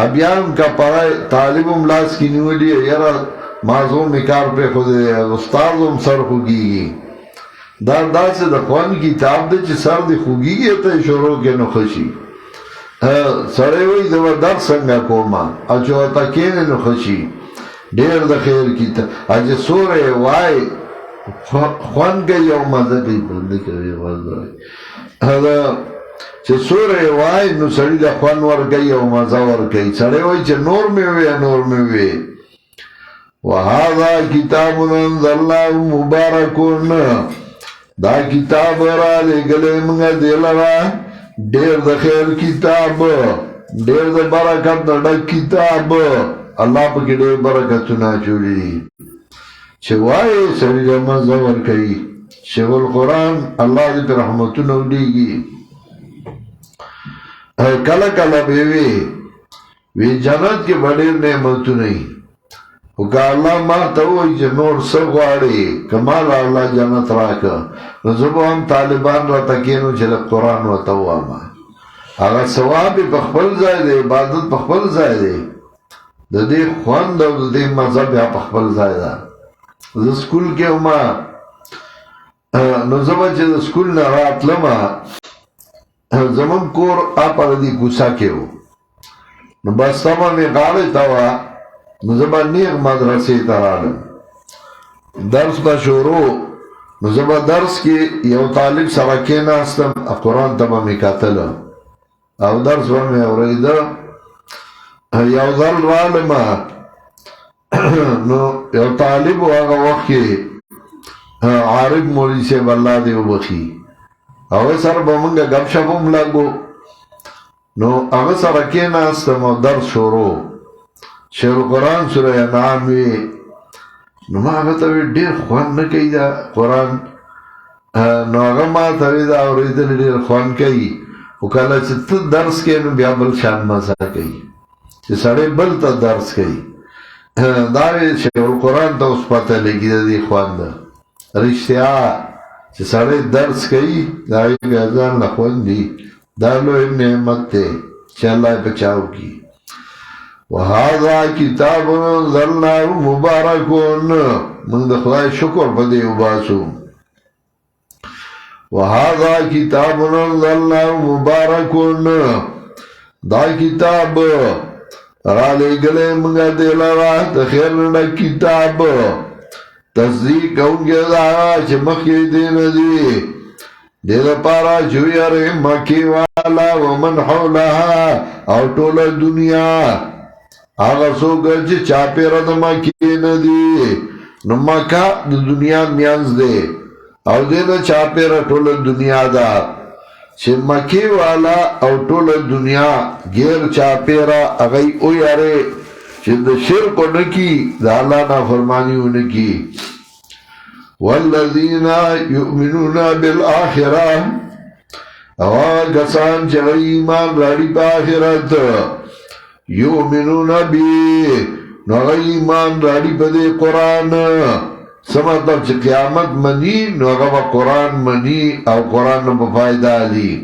S2: ابیان کا پڑھائی طالب املاس کی نیولی یرا مازوں مکار پہ خود استاذ ام سر خوگی گی دا سے دا قوان کتاب دے چی سر دی خوگی گی تا شروع کے نخشی سرے وی دا در سنگا کوما اچھو تا کینے نخشی دیر دا خیر کتاب اچھے سورے وائی خوان کوي او مزه کوي بلده کوي مزه هذا چې سورې وای نو سړی د خوان ور کوي او مزه ور کوي سړی وای چې نور مې وي وهذا کتاب انزلناه مبارک دا کتاب را لګلې موږ دلرا ډېر د خیر کتاب ډېر د برکت ډک کتاب الله په کې ډېر برکتونه چولي چې وایي سړي د مزه ور کوي شیخ القرآن الله دې په رحمتونو ودیږي کله کله به وی جنت کې ډېر نعمتونه او که الله ما ته وایي چې نور څه غواړي کمال الله جنت راکړه نو زه به هم طالبان راته کښېنو چې د قرآن ورته ووایم هغه ثواب یې په خپل ځای دی عبادت په خپل ځای دی د دې خوند او د دې مزه بیا په خپل ځای ده زه سکول کې وم نو زه به چې د سکول نه راتلم زموږ کور اپر دې کوڅه کې و نو بس تمه مې غاړې ته وه نو زه به نیغ مدرسې ته رالم درس به شروع نو زه به درس کې یو طالب سره کېناستم قرآن ته به مې کتله او درس به مې اورېده یو ځل رالم نو یو طالب و هغه وخت کې عارف مولوي صاحب الله دې وبخي هغه سره به مونږ ګپ شپ هم لګو نو هغه سره کېناستم او درس شروع شیخ القرآن سوره انعام وی نو ما هغه ته ډېر خوند نه کوي دا قرآن نو هغه ما ته وی دا اورېدل ډېر خوند کوي خو کله چې ته درس کوې نو بیا بل شان مزه کوي چې سړی بل ته درس کوي دا وی شیخ القرآن ته اوس پته لګي د دې خوند رښتیا چې سړی درس کوي دا یې بیا ځان له خوند دي دا لوی نعمت دی چې الله یې بچاو کړي وهذا کتاب انزلناه مبارک موږ د خدای شکر په دې وباسو وهذا کتاب انزلناه مبارک دا کتاب را لګلې موږ دلته د خیر نه کتاب تصدیق کوونکی دا چې مخکې دې نه دي دې لپاره چې ویاره مکې والا ومن حولها او ټوله دنیا هغه څوک چې چاپېره د مکې نه دي نو مکه د دنیا میانځ دی او دې نه چاپېره ټوله دنیا ده چې مکې والا او ټوله دنیا غیر چاپېره هغه ویاره چې د شرک نه کی د الله نافرمانی ونه کی والذین یؤمنون بالآخرة او کسان چې ایمان لري په آخرت یؤمنون بی نو ایمان لري په دې قرآن څه مطلب چې قیامت مني نو هغه قرآن مني او قرآن په فائدہ دي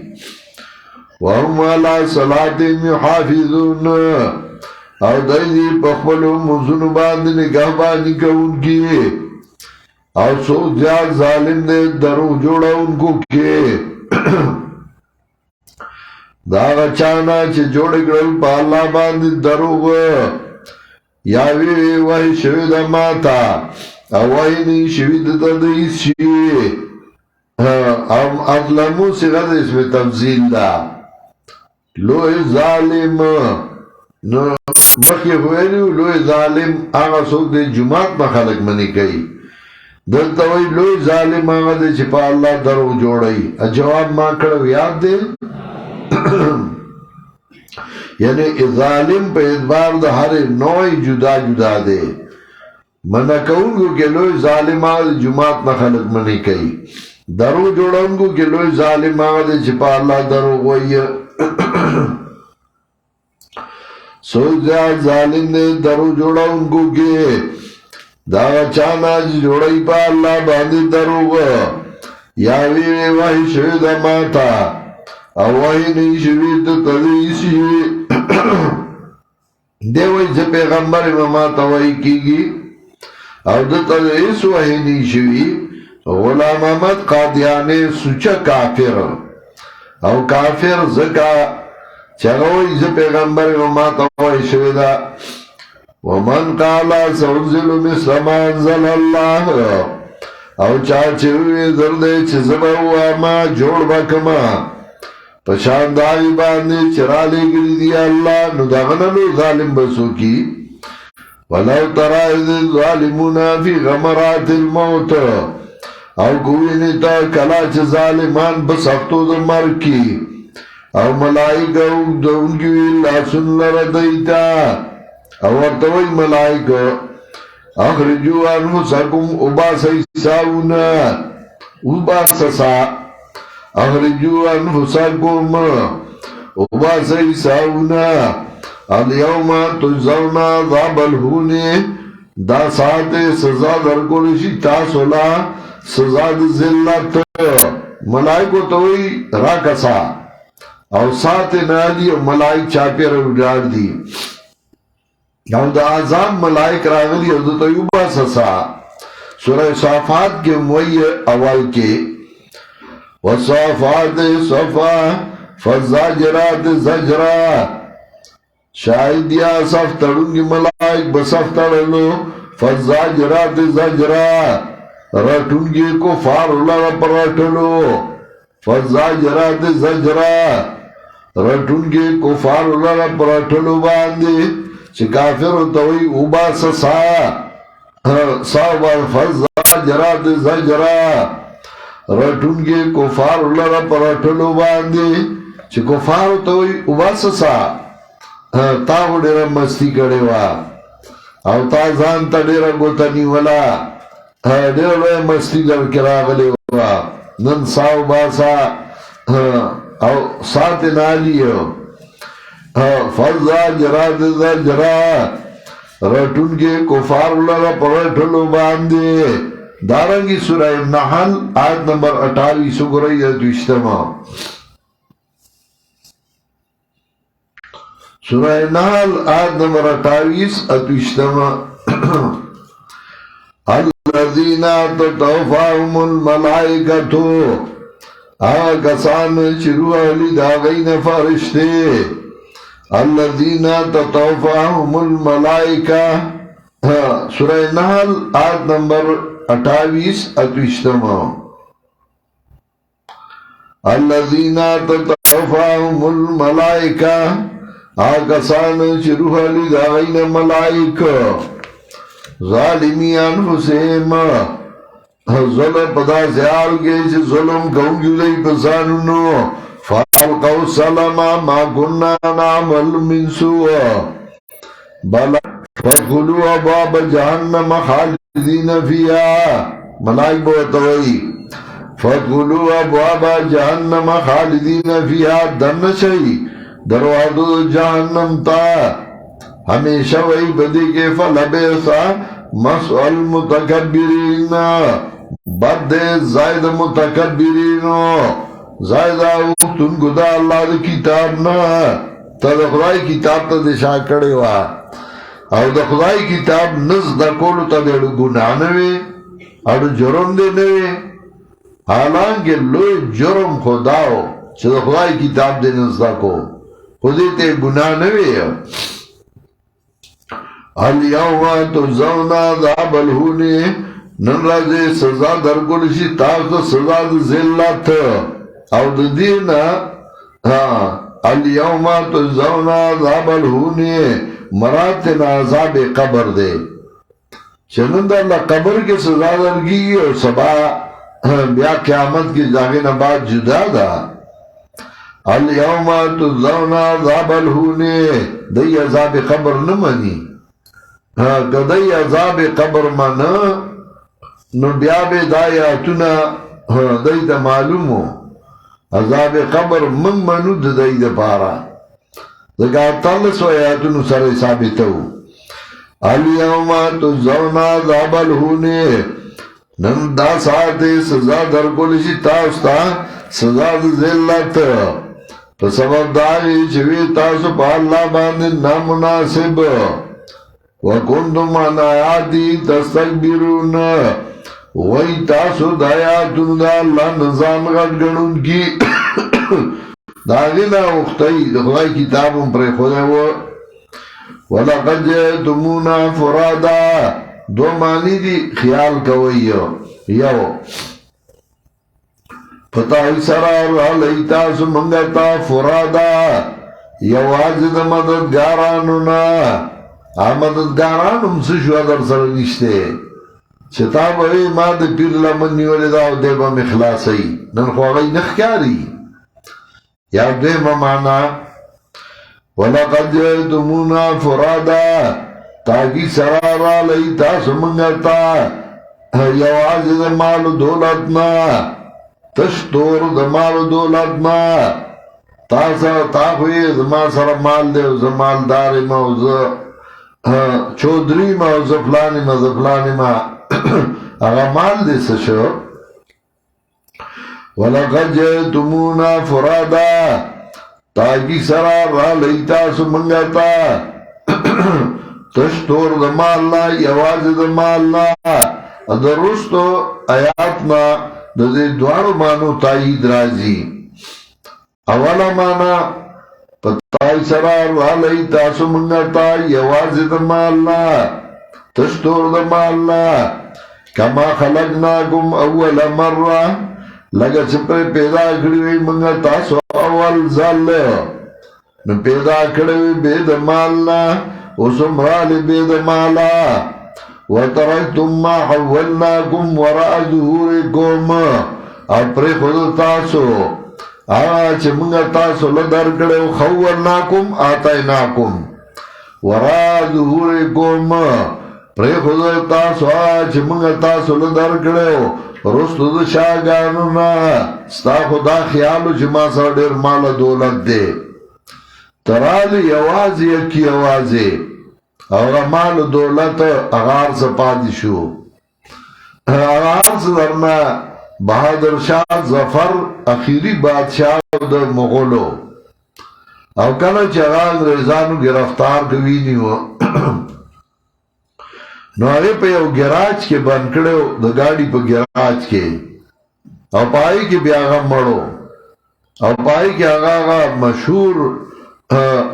S2: وهم علی صلاتهم یحافظون او دای په خپل منځونو باندې نگهبانی کوونکي او څوک زیات ظالم دی درو جوړونکو کې دا چانا چې جوړ کړل په الله باندې دروغ یا وی شوی د ماتا او وای نی شوی د دې شي اظلمو صيغه د اسم تفضیل دا لوی ظالم نو مخی ویلو لوی ظالم هغه څوک دی جماعت په خلق منی کوي دلته وی لوی ظالم هغه دی چې په الله درو جوړي جواب ما کړو یاد دی یعنی ظالم په اعتبار د هر نوع جدا جدا دی منع کوونکو کې لوی ظالم هغه جماعت نه خلق منی کوي درو جوړونکو کې لوی ظالم هغه دی چې په الله درو وایي سوزا ظالم نے درو جوڑا ان کو کے دا چانا جوڑای پا اللہ باندی دروغ یا ویوی وحی شوید ماتا او وحی نی شوید تدیسی دیوی سے پیغمبر ماتا وحی کی گی او دا تدیس وحی نی شوید غلام احمد قادیانی سوچا کافر او کافر زکا چاگوی زی پیغمبر ما تاوی شویدا ومن قالا سنزل مثل ما انزل اللہ او چا چوی دلده چه زبا واما جوڑ بکما پشان داوی باندې چرالی گری دی اللہ نو دغنلو ظالم بسو کی ولو ترى اذ الظالمون فی غمرات الموت او کوینی تا کلا چه ظالمان بسختو در مر کی او ملائکہ دونگی لاسن لردیتا او ارتوی ملائکہ اخرجو انفسکم اباسی ساونا اباسسا اخرجو انفسکم اباسی ساونا الیوم تجزون عذاب الهون دا ساعت سزا درکولشی تاسولا سزا ذلت ملائکو توی راکسا او ساعت نادی او ملائک چاپی روڈار دی او دا عذاب ملائک راغلی او دا تویوبا سسا سورہ صافات کے موئی اول کے وصافات صفا فزاجرات زجرا شاید یا صف تڑنگی ملائک بصف تڑلو فزاجرات زجرا رٹنگی کفار اللہ پر رٹلو فزاجرات زجرا رٹنگی کفار اللہ پر رٹلو باندی چه کافر توی اوبا سسا صاحب فزاجرات زجرا رٹنگی کفار اللہ پر رٹلو باندی چه کفار توی اوبا سسا تا خو ډیره مستی کړې وه او تا ځان ته ډیره ګوته نیوله ډیره لویه مستی درکې راغلې وه نن ساو باسه او ساتې نالي فزاجرات زجرا رټونکي کفار لره په رټلو باندې دارنګې سوره نحل آیت نمبر 28 وګورئ دویشتمه سورہ نحل آیت نمبر 28 اتوشتما الذین تتوفاهم الملائکتو آگسان چروع علی داغین فرشتے الذین تتوفاهم الملائکہ سورہ نحل آیت نمبر 28 اتوشتما الذین تتوفاهم الملائکہ آگسان چه روح علی داغین ملائک ظالمی انفسیم ظلم پدا زیال گئی چه ظلم گونگی لئی بزانونو فالقو سلما ما کننا نعمل من سوء بلا فادخلوا ابواب جہنم خالدین فیہا ملائک بوتوئی فادخلوا ابواب جہنم خالدین فیہا دن شئی دروازو جہنم تا ہمیشہ وہی بدی کے فلبیسا مسئل متکبرین بد زائد متکبرین زائد آوختن گدا اللہ دا کتاب نا تا دا خدای کتاب تا دشا کڑی وا او دا خدای کتاب نز دا کولو تا دیڑو گناہ نوے اڑو جرم دے نوے حالانکہ لوی جرم خداو چه دا خدای کتاب دے نز دا کو خودی تے گناہ نوے الیوم تجزون عذاب الہون نن رازے سزا درگلشی تاکتا سزا ذلت او دینا الیوم تجزون عذاب الہون مراتنا عذاب قبر دے چنند اللہ قبر کے سزا درگی اور سبا بیا قیامت کی جاگین بعد جدا دا الیوم تجزون عذاب الہون دی عذاب قبر نمانی کدی عذاب قبر مانا نو بیا بے دایاتونا دی دا معلومو عذاب قبر من منو دی دا پارا دکا تلس و آیاتونو سر ثابتو الیوم تجزون عذاب الہون نن دا ساعت سزا درکلشی تاستا سزا ذلت سبب داری چوی تاسو پا اللہ باندن نامناسب وکنتم عن آیاتی تستکبرون وی تاسو دایاتون دا اللہ نظام غٹ گنون کی داغینا اختی دخلائی کتابم پر خودے وہ وَلَقَدْ جَئْتُمُونَا فُرَادًا دو معنی دی خیال کوئی یو پتائی سرار علی تاسو منگتا فرادا یواز دا مددگارانونا مددگارانم سشو در سر نشتے چتا بھئی ما دا پیر لمن نیولی داو دیبا مخلاصی نن خواهی نخکاری یا دیبا مانا وَلَقَدْ جَئْتُمُونَا فُرَادًا تاکی سرارا لئی تاسو منگتا یواز دا مال دولتنا تشتور دا مال دولتنا تاسا تاخوی زما سر مال دے زمال داری ما چودری ما زفلانی ما زفلانی ما اگا مال دے سشو وَلَقَدْ جَئْتُمُونَا فُرَادًا تاکی سرار را لیتاسو منگتا تشتور دا مالنا یواز دا مالنا در رستو آیاتنا دا دی دوارو مانو تایید رازی اولا مانا پتائی سرار را لیتاسو منگتا یواز دا مالنا تشتور دا مالنا کما خلقناکم اول مرہ لگا چپے پیدا کریوی منگتا سو اول زال نو پیدا کروی بید مالنا اسم رالی بید مالا وَتَرَكْتُمْ مَا حَوَّلْنَاكُمْ وَرَاءَ ظُهُورِكُمْ اپری خود تاسو آچ منگا تاسو لدر کڑیو خَوَّلْنَاكُمْ آتَيْنَاكُمْ وَرَاءَ ظُهُورِكُمْ پری خود تاسو آچ منگا تاسو لدر کڑیو رستو دا شاگانونا ستا خدا خیالو چی ما سر دیر مال دولت دے ترالی یوازی یکی یوازی اگا مال دولت اغار سپادی شو اغار سدرنا بہادر شاہ ظفر اخیری بادشاہ دا مغولو او کنا چی اغا انگریزانو گرفتار کوینیو نو آگے پہ یو گراج کے بنکڑے دا گاڑی پہ گراج کے او پائی کے بیا آغا مڑو او پائی کے آغا مشہور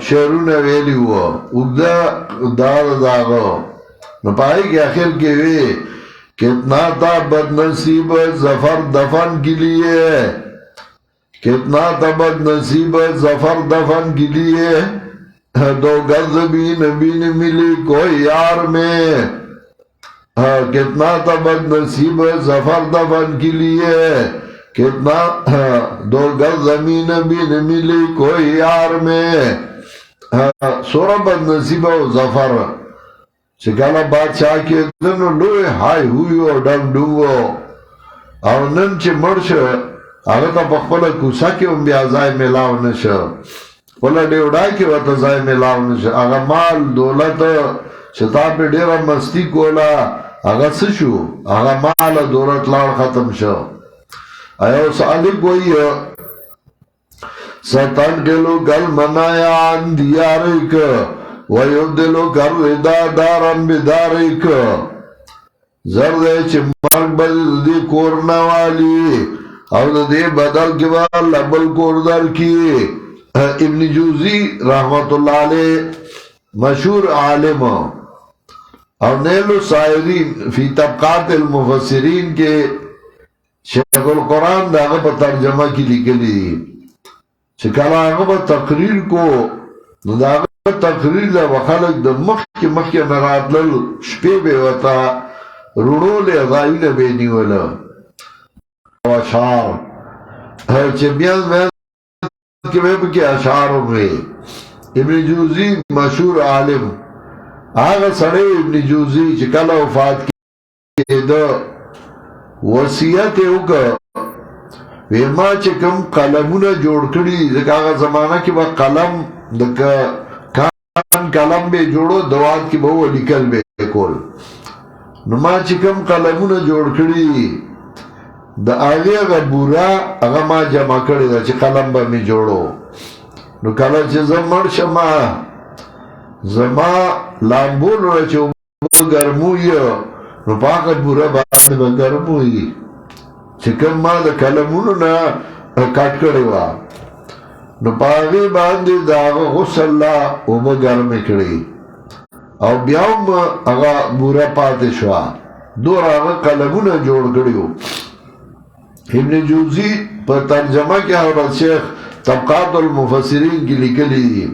S2: شہرون ویلی ہوا اگدہ دار داغا نو پائی کے آخر کے وے کتنا تا بد نصیب ظفر دفن کے لیے کتنا تا بد نصیب ظفر دفن کے لیے دو گز بھی نبی نے ملی کوئی یار میں کتنا تا بد نصیب ظفر دفن کے لیے کتنا دو گز زمین بھی نہ ملی کوئی یار میں سورا بد نصیب ظفر چکالا بادشاہ کے دنو لوئے ہائی ہوئیو ڈنگ ڈونگو او نن چی مرش آگا تا پخپلا کوسا کی ام بیازائی ملاو نشا پلا ڈیوڑائی کی وطا زائی ملاو نشا آگا مال دولت چتا پی ڈیرا مستی کولا آگا سشو آگا مال دولت لار ختم شو ایو سالی کوئی ستن کلو گل منایا عن دیارک ویبدلو کر ردا دارم بدارک زردے چی مرگ بدل دی کورنا والی او دے بدل کے بعد لبل کوردر کی ابن جوزی رحمت اللہ علیہ مشہور عالم اور نیل السائرین فی طبقات المفسرین کے شیخ القرآن دا آغا پا ترجمہ کی لکلی دی چکالا آغا پا تقریر کو دا آغا تقریر دا وخلق دا مخی نرات لل شپے بے وطا رونو لے اغائی بے نیولا اشعار چبیان محنت کے بے کے اشعار ہوئے ابن جوزی مشہور عالم آغا سڑے ابن جوزی چکالا وفات کے دا وصیت اوکا ویما چکم قلمونا جوڑ کری دکا آغا زمانہ کی با قلم دکا کان قلم بے جوڑو دوات کی بہو لکل بے کول نما چکم قلمونا جوڑ کری دا آغی اگا بورا اگا ما جمع کری دا چی قلم با می جوڑو نو کلا چی زمر شما زما لامبول را چی گرموی نو پاکا بورا باندې با گرموی چی کم ما دا قلمونو نا کٹ کری وا نو پاگی باندې دا آغا غسل لا او با گرمی کری او بیاوم اگا بورا پاتے شوا دور هغه قلمونه جوړ کړیو. ابن جوزی په ترجمه کې حضرت شیخ طبقات المفسرین کې لیکلي دي.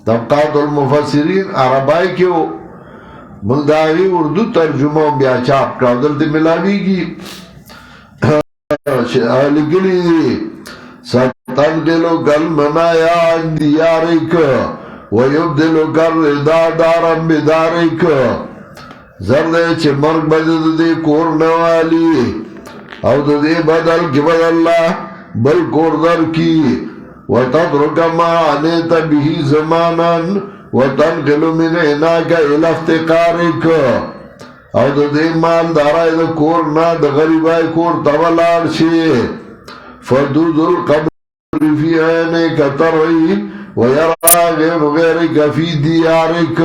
S2: طبقات المفسرین عربای کې و، موږ د هغې اردو ترجمه بیا چاپ کړه، دلته ملاویږي. لیکلي دي ستنقلک المنایا عن دیارک ویبدلک الرضا دارا بدارک. زر دی چې مرګ به د دې کور نه والي او د دې بدل کې به الله بل کور درکړي. وتترک ما عنیت به زمانا وتنقل من عناک الى افتقارک. او د دې مالدارۍ د کور نه د غریبۍ کور ته ولاړ شي. فدود القبر فی عینک ترعی ویرى غیر غیرک فی دیارک.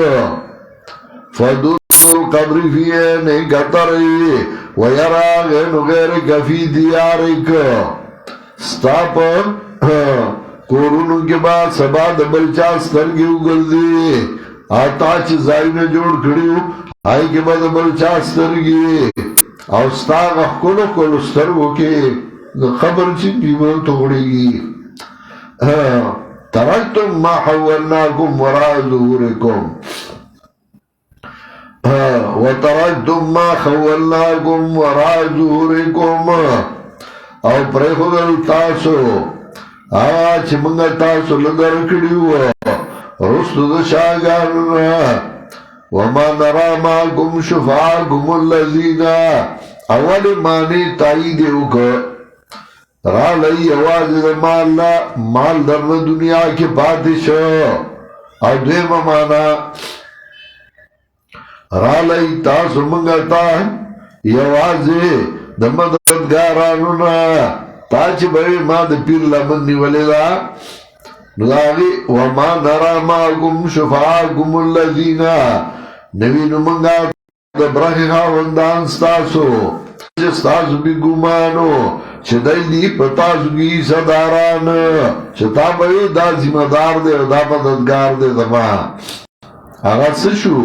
S2: فدود القبر فی عینک ترعی ویرى غیر غیرک فی دیارک. ستا په کورونو کې با سبا د بل چا سترګې وګرځي. تا چې ځایونه جوړ کړیو هغې کې به د بل چا سترګې او ستا هغه ښکلو ښکلو سترګو کې د قبر چینجي به توړېږي. ترکتم ما حولناکم وراء ظهورکم وترکتم ما خولناکم وراء ظهورکم. او پرېښودل تاسو هغه چې موږ تاسو له درکړي وو رستو د شاګانو نه. وما نرى معكم شفعاءكم الذين اول معنی تایید وکړه را لئی یوازې د مال نه مال درنه دنیا کې پاتې شو. او دویمه معنا را لئی تاسو موږ ته یوازې د مددګارانو نه. تا چې به ما د پیر لمن نیولې ده نو د هغې وما نرى معكم شفعاءكم الذين نوی نو منگا دا برخی خواندان ستاسو چې ستاسو بی گمانو چې دای دی پتاسو کی صداران چې تا بوی دا زمدار دے دا مددگار دے دما. اگر سشو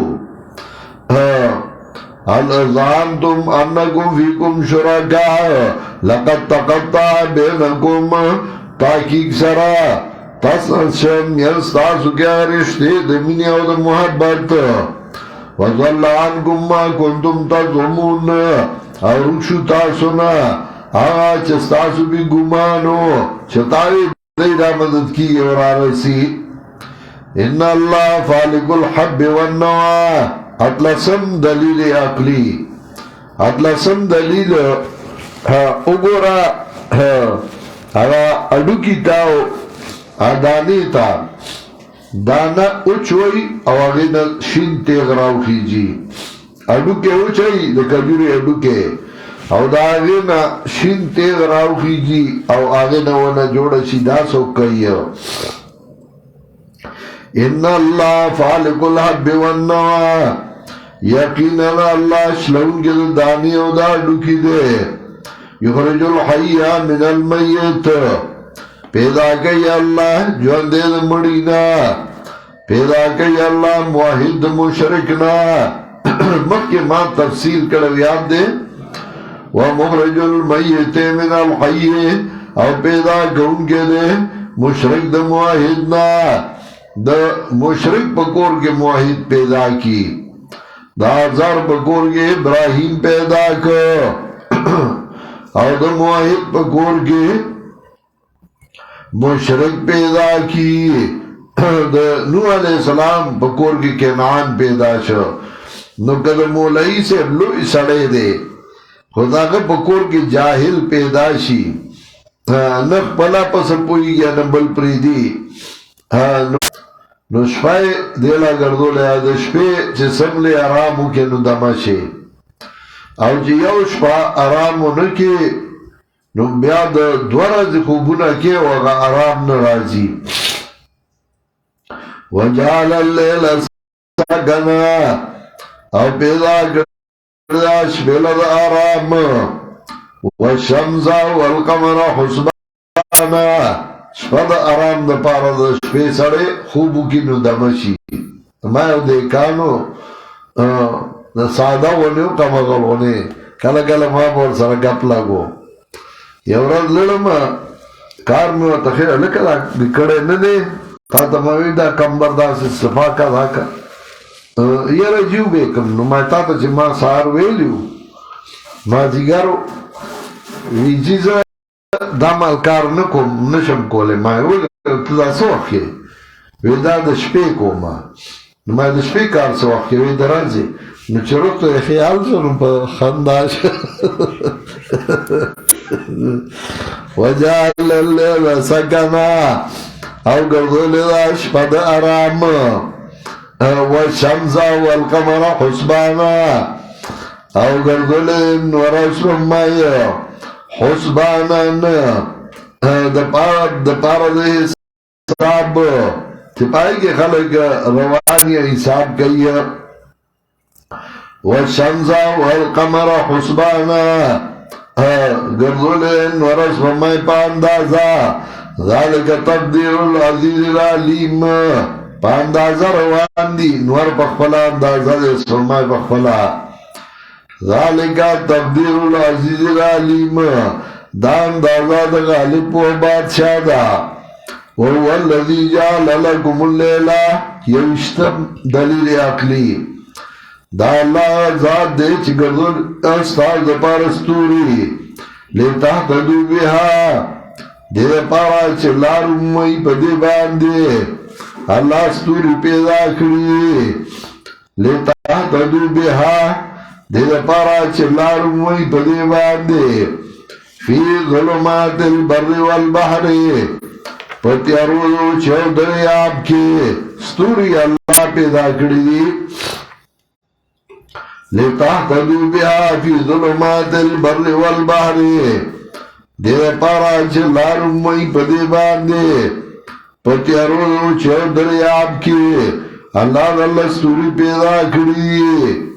S2: هل ازانتم انکم فیکم شرکا لقد تقطع بینکم. تحقیق سرا تاسو شم یستاسو کیا رشتے دمینی او دا محبت. وَضَلَّ عَنْكُمْ مَا كُنْتُمْ تَزْعُمُونَ. او رکشو تاسو نا آغا چستاسو بی گمانو چتاوی دیدہ مدد کی اور آرسی. ان اللہ فالق الحب والنوى. اطلسم دلیل عقلی اطلسم دلیل اگورا اڈو کی تاو ادانی تا دانا اچوئی او اغینا شین تیغ راو خیجی. اڈو کے اچوئی دا کجوری اڈو کے او دا اغینا شین تیغ راو خیجی او اغینا ونا جوڑا شیدہ سو کئی. ان اللہ فالق الحب والنوى. یقیناً اللہ شلون کے دانی او دا اڈو کی دے. یخرج الحیہ من المیت. پیدا کئی اللہ جوندے دا مڑینا. پیدا کئی اللہ موحد مشرکنا. مکہ ماں تفسیر کرو یاد دے. ومخرج المیت من الحی. او پیدا کون کے دے مشرک دا موحدنا. دا مشرک پکور کے موحد پیدا کی. دا ہزار پکور کے ابراہیم پیدا کر. او دا موحد پکور کے مشرک پیدا کی. نوح علیہ السلام پکور کی کنعان پیدا شو. نو کده مولئی سے لوئی سڑے دے خدا کا پکور کی جاہل پیدا شی. نخ پلا پس پوئی گیا نبل پریدی. نو شپای دیلا گردو لیا دا شپے چه سملی آرامو کے نو دماشے. او چه یو شپا آرامو نکی نو بیا دا دورز خوبونا کے وغا آرام نرازی. وجعل اللیل ساکنا. او پیدا کردا شپیل دا آرام. والشمس والقمر حسبانا. شپا دا آرام دا پارا دا شپی سڑے خوبو کی نو دمشی. ما یو دیکانو د ساده ونیو کمغل ونی کله کله ما به ورسره ګپ لاګو یو ورځ لړم کار مې ورته ښې هلکه دا کړی نه دی تا ته مې وایي دا کمبر داسې صفا کا دا کا یاره جیو به کم نو ما تا ته چې ما سهار ویلي وو مازدیګر ویجي زه دا مال کار نه کوم نشم کولی ما یې وویل ته دا څه وخت کې وی دا د شپې کوم نو ما د شپې کار څه وخت کې وی د ورځې نو چې وروسته یې خیال شو نو په خندا شه وجعل الليل سکنا او ګرځولې ده شپه د ارام والشمس والقمر حسبانا او ګرځولې نور او سپوږمۍ حسبانا د پاره د حساب چې پای کې خلک روان یې حساب کوي والشمس والقمر حسبانا ګرځولې نور او سپوږمۍ په اندازه ذالک تقدیر العزیز العلیم په اندازه روان دي نور په خپله اندازه د سپوږمۍ په خپله ذالک تقدیر العزیز العلیم دا اندازه د غالب و بادشاہ ده وهو الذي جعل لكم الليل یوشتم دلیل عقلی دا الله ذات دی چې ګرځول ستاسو دپاره ستوري لتهتدوا بها دې دپاره چې لار ومومئ په دې باندې الله ستوري پیدا کړي لتهتدوا بها دې دپاره چې لار ومومئ په دې باندې فی ظلمات البر والبحر په تیارو چې دریاب کې ستوري الله پیدا کړي دي لتهتدوا بها فی ظلمات البر والبحر دې دپاره چې لار ومومئ په دې باندې په تیارو چې دریاب کې الله ستوري پیدا کړي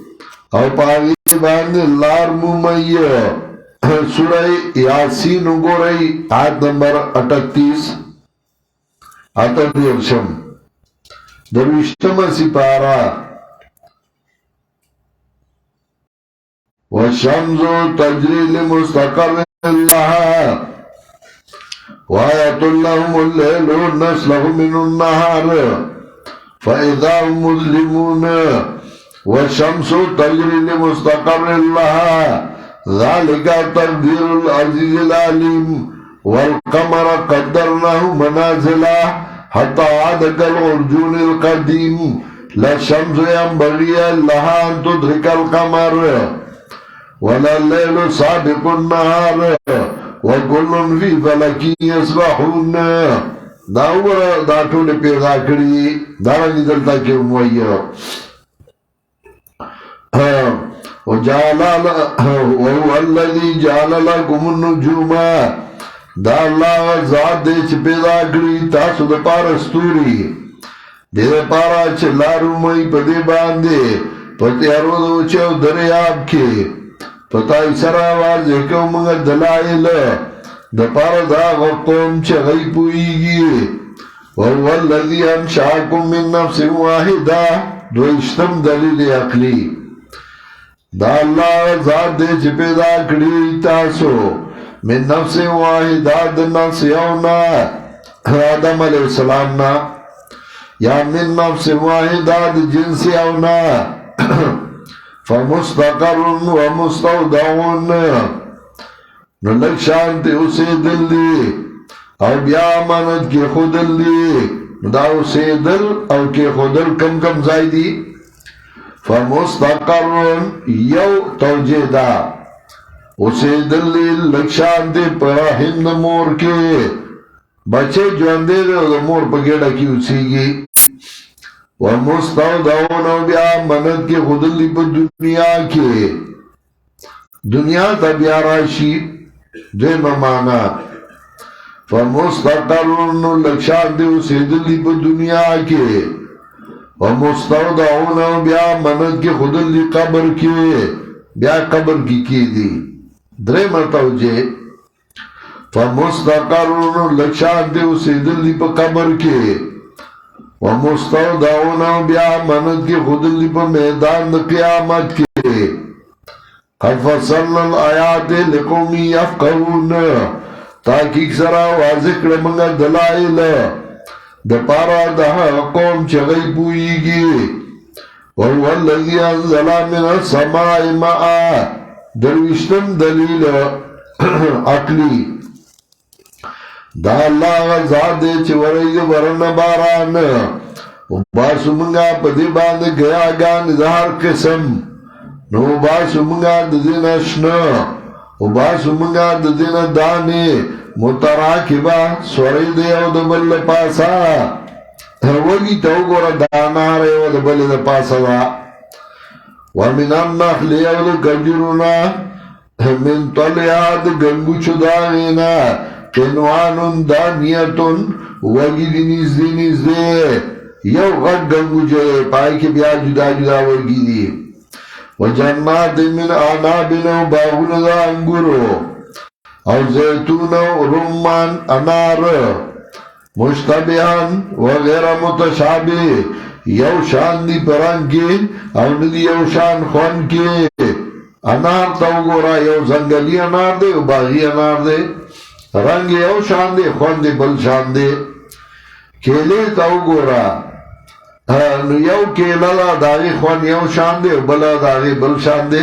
S2: او په هغې باندې لار مومئ سورہ یاسین وګورئ آیت نمبر 38 اتم درویشتمه سپاره والشمس تجري لمستقر لها وآية لهم الليل نسلخ منه النهار فإذا هم مظلمون والشمس تجري لمستقر لها ذلك تقدير العزيز العليم والقمر قدرناه منازل حتى عاد كالعرجون القديم لا الشمس ينبغي لها أن تدرك القمر ولا الليل سابق النهار وكل في فلك يسبحون دا وګوره دا ټول پیدا کړي دا رنګ دلته کې وایي وهو الذي جعل لكم النجوم دا الله ذات دې چې پیدا کړي تاسو دپاره ستوري دې دپاره چې لار ومومئ په دې باندې په تیارو د وچې او دریاب کې په تاسو سره واضح کوو موږ دلایل دپاره د هغه قوم چې هغوی پوهېږي وهو الذي انشأکم من نفس واحده دویشتم دلیل عقلي دا الله ذات دې چې پیدا کړي تاسو من نفس واحده د نفس یونا آدم علیه السلام نا یا من نفس واحده د جنس یونا فمستقر و مستودعون نو لک شانتی اوسیدل دی او بیا امانت کی خودل دی دا اوسیدل او کی خودل کم کم ځای دی فمستقر یو توجیه دا اوسیدل دی لک شانتی په رحم د مور کې بچه ژوندی دی او د مور په ګېډه کې اوسیږي ومستودعون او بیا امانت کی خودل دی په دنیا کې دنیا ته بیا راشي دویمه معنا فمستقرون لکشان دی اوسیدلی په دنیا کې ومستودعون بیا منت کې خودلی قبر کې بیا قبر کې دی درېمه توجیه فمستقرون لکشان دی اوسیدلی په قبر کې ومستودعون بیا منت کی خودلی پا میدان دا قیامت کے قد فصلنا الآیات لقومی یفقهون تاکیق سرا واضح کرمنگا دلائل دا پارا دا قوم چغی پوئیگی وهو الذي انزل من السماء ماء دروشتم دلیل عقلی دا اللہ غزاد دے چورئی دے ورن باران باسو منگا پدی باند گیا گان دہر قسم نو باسو منگا ددین اشنا باسو منگا ددین دانی متراکبا سوری دے او دبل پاسا وگی تو گورا دانا رہے و دبل دا پاسا دا ومن النخل یو دا گجرونا من طلیات گنگو چدانینا قنوانون دانیتون وگی دی نزدے یو غد گنگو جائے پائی کے بیا جدا جدا وگی دی و جنات من آنابن و باغون دا انگورو او زیتون و رمان انار مشتبهان وغیر متشابه یو شان دی پران کی او ندی یو شان خون کی انار تاو گورا یو زنگلی انار دے و باغی انار دے رنگ یو شان دے خون دے بل شان دے کیلے تاو گورا یو کیلا داغی خون یو شان دے و بلا داغی بل شان دے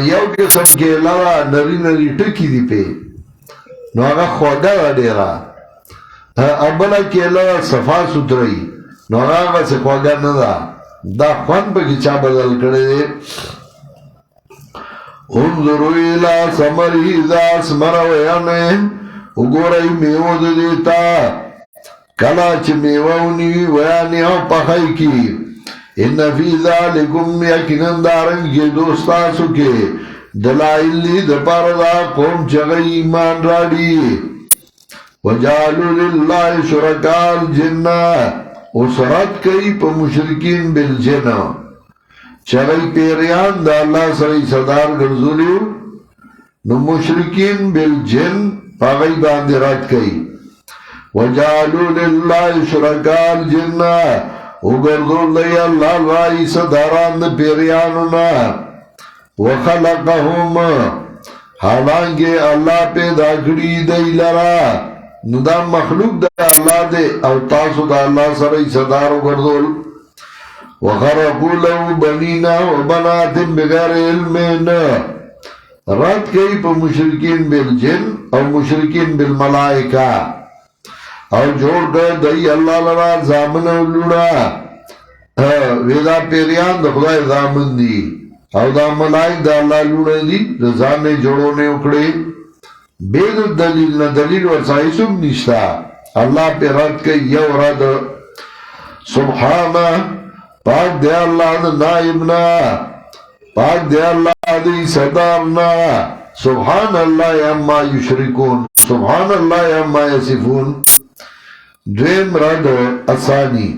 S2: یو قسم کیلا نری نری ٹکی دی پے نو آگا خوگا دیرا ابلا کیلا صفا سترائی نو آگا سے خوگا ندا دا خوان پا کچا بدل کرے دے انظروا الى ثمره اذا اثمر ويعنه وګورئ میوه د دیتا کله چې میوه ونیوي ویانې او پخی کی ان فی ذلکم یقینا دارنګې دوستاسو کې دلائل دي د پاره دا قوم چې ایمان راړي وجعلوا لله شرکاء الجن وسرت کوي په مشرکین بالجن چغی پیریان دا اللہ سرائی صدار گرزولیو نو مشرکین بالجن پاگئی باندی رات کئی وجعلو للہ شرکاء الجن وگردول دی اللہ رائی صداران دا پیریانونا وخلقهم حالانکہ اللہ پیدا کری دی لرا نو دا مخلوق دا اللہ دے او تاسو دا اللہ سرائی صدارو گردول وخرقوا له بنینا و بنات بغیر علمین رد کئی پا مشرکین بالجن او مشرکین بالملائکہ او جوڑ کر دئی اللہ لرا زامن و لوڑا ویدا پیریان دا خدای زامن دی او دا ملائک دا اللہ لوڑا دی رضان نے جوڑونے اکڑے بید دلیل نا دلیل ورسائی سب نشتا اللہ پہ رد کئی یو رد سبحانہ پاک دے اللہ دا نائبنا پاک دے اللہ دی صدارنا سبحان اللہ اما یشرکون سبحان اللہ اما یصفون دویم رد اسانی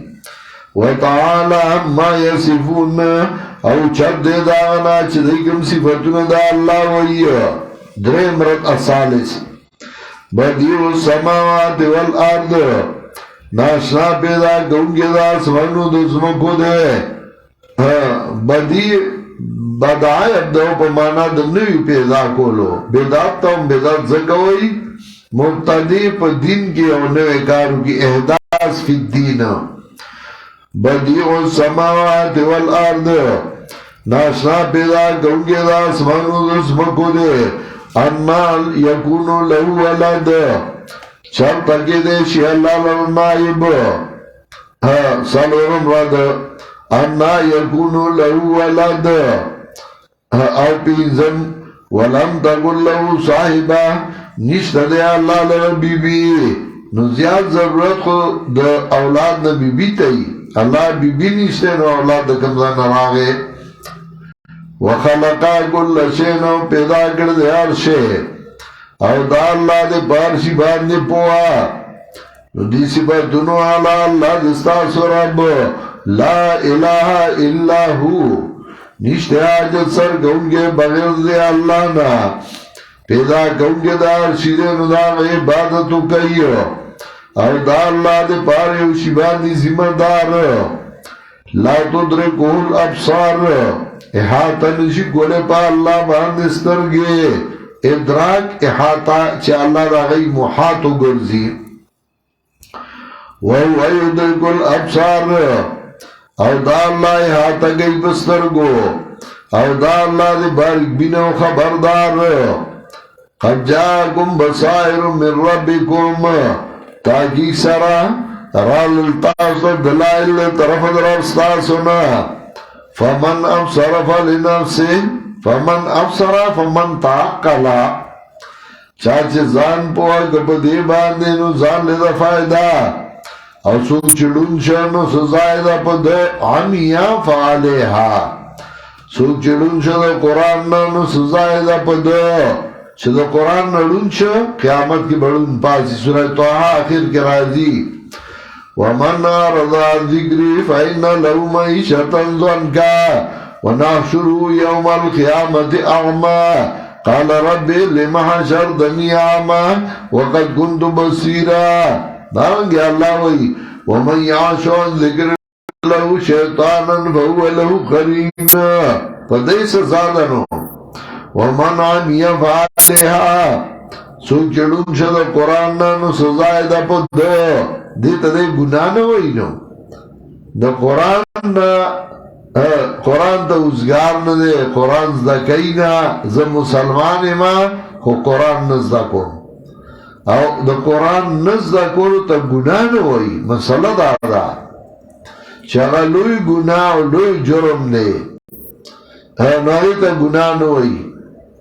S2: وتعالی اما یصفون او چد دے داغنا چدکم صفتون دا اللہ وی دریم رد اسالس بدیو السماوات والارد ناشنا پیدا گونگی دا سمنو دزمکو دے بدی بدعای ابدو پا مانا دنوی پیدا کولو بیدات تا ہم بیدات زکوئی مبتدی پا دین کی او نوے کارو کی احداث فی الدین بدیع السماوات والارد ناشنا پیدا گونگی دا سمنو دزمکو دے انال یکونو لہو ولد چل تکی دے شی اللہ لنائب سلورم رد انا یکونو لہو ولد او پینزم ولم تکن لہو صاحبہ نشت دے اللہ لن بی بی نو زیاد ضرورت خو دا اولاد نا بی بی تی اللہ بی بی نشتے نو اولاد دا کمزان راغے وخلقا کل شینو پیدا کردے ہر شے او دا اللہ دے پارشی باندے پوا نو دی صفتنو علا اللہ دستا سرب لا الہ الا ہو نشتے آجت سر گونگے بغیر دے اللہ نا پیدا گونگے دار شیدے نو دا عبادتو کئیو او دا اللہ دے پارے او شبانی ذمہ دار لا تدرکو الابصار احاطہ نشی گولے پا اللہ باندے سترگے ادراک احاطہ چا اللہ دا غی محاطو گرزی وَهُوَ يُدْرِكُ الْأَبْصَارَ او دا اللہ احاطہ گئی بسترگو او دا اللہ دے بارک بینو خبردار قد جاءكم بصائر من ربكم تاکی سرا رال التاس دلائل طرف درستاسنا فمن ابصر فلنفسه فمن ابصر فمن تعقلا چاچه زان پوها کپ دی باندے نو زان لیدا فائدہ او سوک چڑون شنو سزای دا پا دے عمیا فعلیها سوک چڑون شنو قرآن نو سزای دا پا دے چه دا قرآن نڑون شا قیامت کی بڑون پاسی سورہ توحا آخر کے راضی وَمَنْ أَعْرَضَ عَنْ ذِكْرِي فَإِنَّ لَهُ مَعِيشَةً ضَنكًا وَنَحْشُرُهُ يَوْمَ الْقِيَامَةِ أَعْمَى قَالَ رَبِّ لِمَ حَشَرْتَنِي أَعْمَى وَقَدْ كُنْتُ بَصِيرًا دارنگے اللہ وی وَمَنْ يَعْشُ عَنْ ذِكْرِ لَهُ شَيْطَانًا فَهُوَ لَهُ قَرِينٌ فَدَيْسَ زَادَنُ وَمَنْ عَمِيَ فَعَلِهَا سوک چڑون شد قرآن نانو سزای دا پا دو دیتا دے گناہ نوئی نو دا قرآن تا ازگار ندے قرآن زدا کئی نا زم مسلمان ما خو قرآن نزدا کن او دا قرآن نزدا کن تا گناہ نوئی مسئلہ دادا چاگا لوی گناہ و لوی جرم دے نوئی تا گناہ نوئی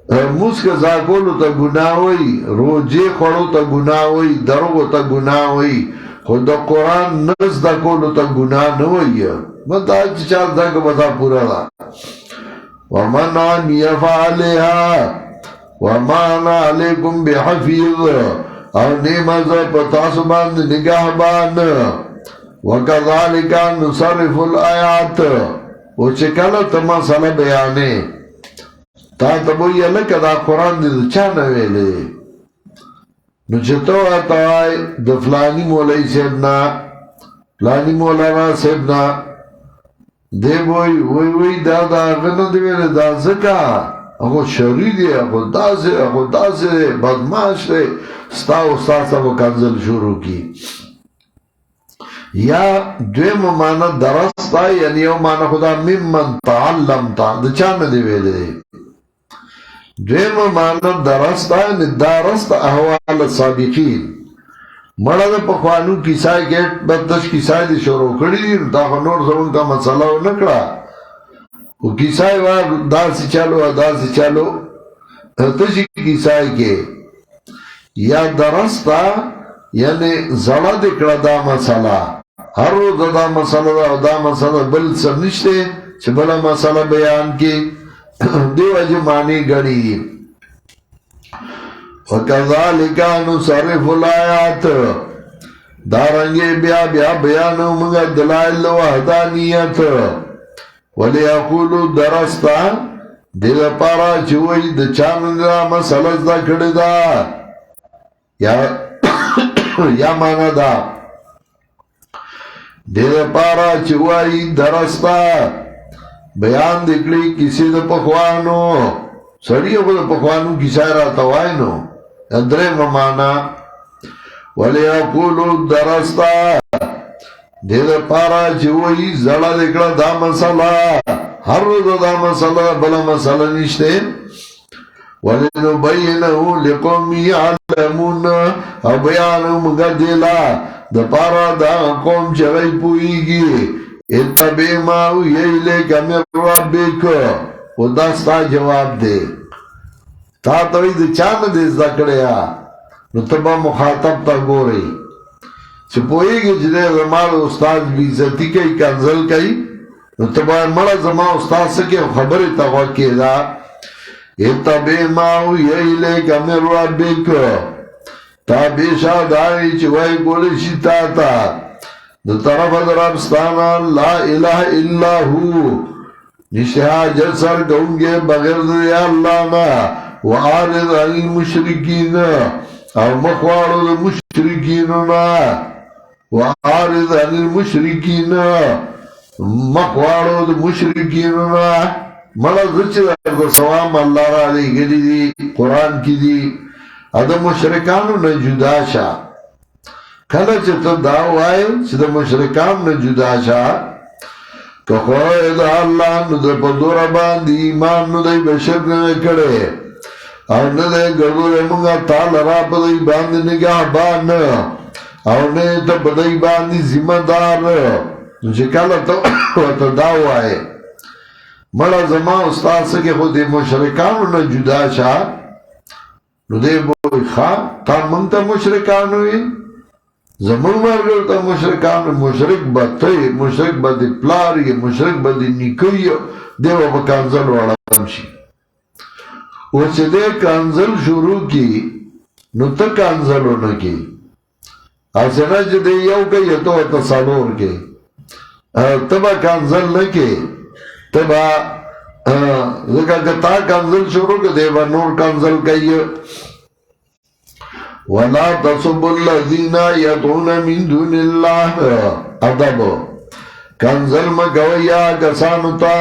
S2: موس کا زاکولو تا گناہ ہوئی روجے خوڑو تا گناہ ہوئی دروگو تا گناہ ہوئی خود دا قرآن نز دا کولو تا گناہ نوئی من تا آج چار دا کا بتا پورا دا وَمَنْ عَنْ يَفَعَلِهَا وَمَانَ عَلَيْكُمْ بِحَفِيظ او نیمز پتاس باند نگاہ بان وَكَذَلِكَ نُصَرِفُ الْآيَاتِ او چکل تما صلح بیانے تا تبوئی لکه دا قرآن دی چا نویلے نو چطو آتاوائی دا فلانی مولائی سیبنا فلانی مولانا سیبنا دے بوئی وی دا غنو دیویلے دا زکا اگو شری دی اگو دا سے بدماش دے ستاو وہ کنزل شروع کی یا دویم مانا درستا یعنی یو مانا خدا ممن تعلم تا دا چا ندیویلے دویم مانا درستا یعنی درست احوال السابقین مڑا دا پخوانو کسائی گیٹ بدش کسائی دی شروع کری دی دا خنور زمان کا مسئلہ ہو نکڑا وہ کسائی وار دا سی چالو تشی کسائی کے یا درستا یعنی زڑا دکڑا دا مسئلہ ہر روز دا مسئلہ بل سر نشتے چھ بلا مسئلہ بیان کی دیو اجمانی گڑی وَكَذَلِكَ نُصَرِفُ الْآيَاتِ دارنگے بیا بیانو منگا دلائل وحدانیت وَلِيَقُولُ درستا دل پارا چوئی دچانن را مسئلہ دا کڑی دا یا مانا دا دل پارا چوئی درستا بیان دکلی کسی دا پخوانو سڑی اپا دا پخوانو کسای را توائنو اندرے ممانا وَلِيَقُولُ درستا دید پارا چوئی زڑا دکلا دا مسئلہ ہر روز دا مسئلہ بلا مسئلہ نشتے وَلِنُبَيِّنَهُ لِقَوْمِ يَعْلَمُونَ او بیانو مگا دیلا دا پارا دا قوم چغی پوئی گی اتبی ماو ییلے کمی ربک وہ دستا جواب دے تا توی دا چاند دے زکڑیا نو تبا مخاطب تا گو رئی چھ پوئی گی جدے زمان استاد بیزتی کئی کنزل کئی نو تبا مرا زمان استاد سکے خبری تغوکی دا اتبی ماو ییلے کمی ربک تا بیشا دائی چوائی گولی شیطا تا دو طرف درابستانا لا الہ الا ہو نشہا جسر گونگے بغیر دیا اللہ نا وعارض عن المشرکین او مخوارو المشرکیننا وعارض عن المشرکین مقوارو دا مشرکیننا ملا زچی دا سوام اللہ را لے گلی دی قرآن کی دی ادا مشرکانو نا جدا شا کلا چتا داو آئے چی دا مشرکان نا جدا شا که خواهی دا اللہ نو دا پدور باندی ایمان نو دا بشرک نکڑے او ندے گردو لے منگا تال را پدائی باندی نگاہ بان او ندے تا پدائی باندی ذمہ دار نوچه کلا تا داو آئے ملا زمان استاد سکے خود دی مشرکانو نا جدا شا نو دے بوئی خواه تا منگتا مشرکانوی زمان مرگر تا مشرکانو مشرک با تی مشرک با دی پلاری مشرک با دی نیکوی دیو با کانزل وڑا شي وچه دے کانزل شروع کی نو تا کانزلو نکی اسنا چه دے یو کئی تو تا سالور کی تبا کانزل نکی تبا ذکر تا کانزل شروع کی دے با نور کانزل کئی وَلَا تَصُبُّ الَّذِينَ يَدْعُونَ مِن دُونِ اللَّهِ ادب کنزل مگویا کسانو تا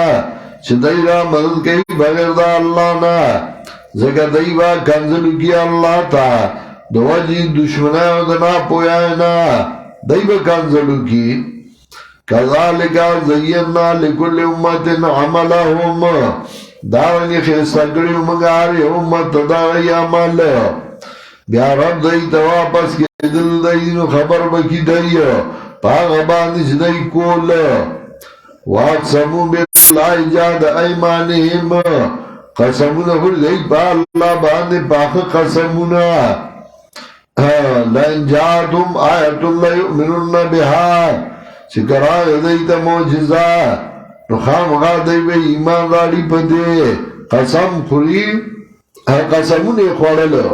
S2: چه دی را مدد کئی بغیر دا اللہ نا زکر دی با کنزلو کی اللہ تا دو جی دشمنائی دنا پویائنا دی با کنزلو کی کذالکا زینا لکل امت عملهم دارنگی خیستگری مگاری امت داغی عمل بیا رب دائی تا واپس کے دل دائی نو خبر بکی دائی پاگ باندی چدائی کول واقسمو باللہ جاد ایمانیم قسمونا خود دائی پا اللہ باندی پاک قسمونا لین جاتم آیت اللہ یؤمنون بہا چکر آگا دائی تا موجزہ نو خام غا دائی بے ایمان راڑی پا دے قسم خوری قسمون خوڑلو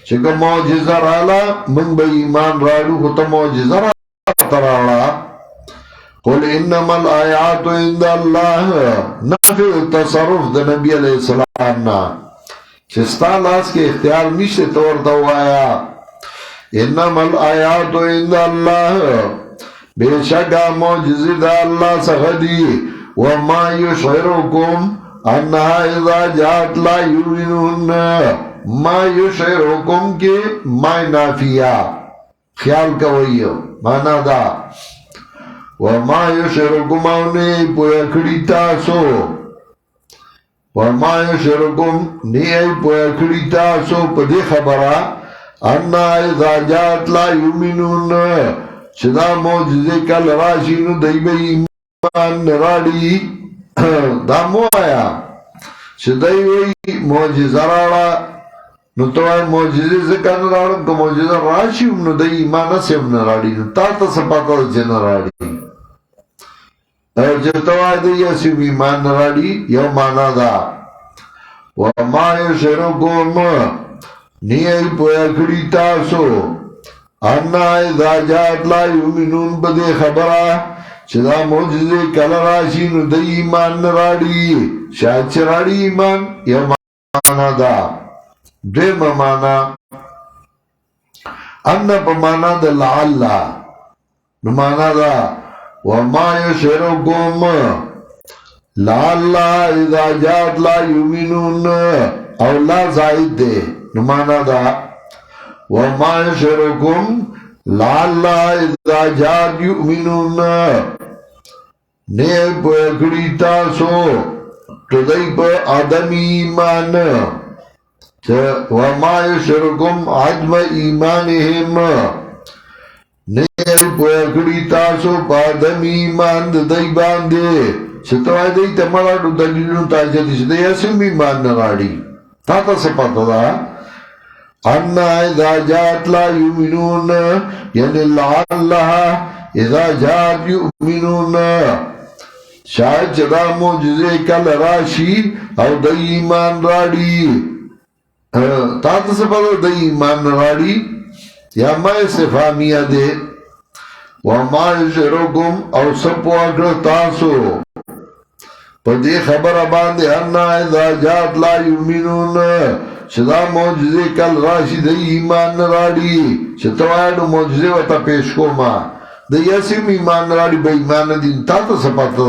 S2: چکر موجزہ رالا من با ایمان رالو خطا موجزہ رالا ترالا قل انما الآیات عند اللہ نفع تصرف دا نبی علیہ السلام نا چستا لاس کے اختیار نیشتے تورتا ہوایا انما الآیات عند اللہ بے شکا موجزی دا اللہ سخدی وما یشعرکم انہا اذا جات لا یؤمنون ما یشعرکم کے مائی نافیہ خیال کوئیو مانا دا وما یشعرکم اونے پویا کھڑی تاسو وما یشعرکم نئی پویا کھڑی تاسو پدی خبرہ انا اذا جات لا یؤمنون چدا موجزے کل راشینو دیبے ایمان نراڑی دامو آیا چدائی وی موجزہ راڑا نو تو آئی موجزی ذکر نراڑم که موجزہ راشی ام نو دی ایمان سیم نراڑی نو تا تا سپاتا دا چه نراڑی جو تو آئی دی اسیم ایمان نراڑی یو مانا دا وما یشرکم نی ای پویا کڑی تاسو انا اذا جات لا یؤمنون بدے خبرہ چدا موجزی کل راشی نو دی ایمان نراڑی شاید چراڑی ایمان یو مانا دا دویم مانا ان پا مانا دا لعلا نو مانا دا وما یشرکم لعلا اذا جات لا یؤمنون او لا زائد دے نو مانا دا وما یشرکم لعلا اذا جات یؤمنون نیل پا اکڑی تاسو تو دی پا آدمی ایمان وما یشرکم عدم ایمانهم نیل پویا کڑی تاسو پا دم ایمان دائی باندے ستوائی دائی تمہارا دلیلوں تاجدی سے دائی اسم ایمان نراڑی تا تا سپاتا دا انا اذا جات لا یؤمنون یعنی اللہ اذا جات یؤمنون شاید چدا موجزے کل راشی او دائی ایمان راڑی تا تا سپاتا دائی ایمان راڑی یا ما استفامیہ دے وما یشرکم او سپو اگر تاسو پا دی خبر باندے انا اذا جات لا یؤمنون شدا موجزه کل راشی دی ایمان نراڑی شتوائیڈو موجزه و تا پیش کو ما دی یسیم ایمان نراڑی با ایمان دین تا تا سپاتا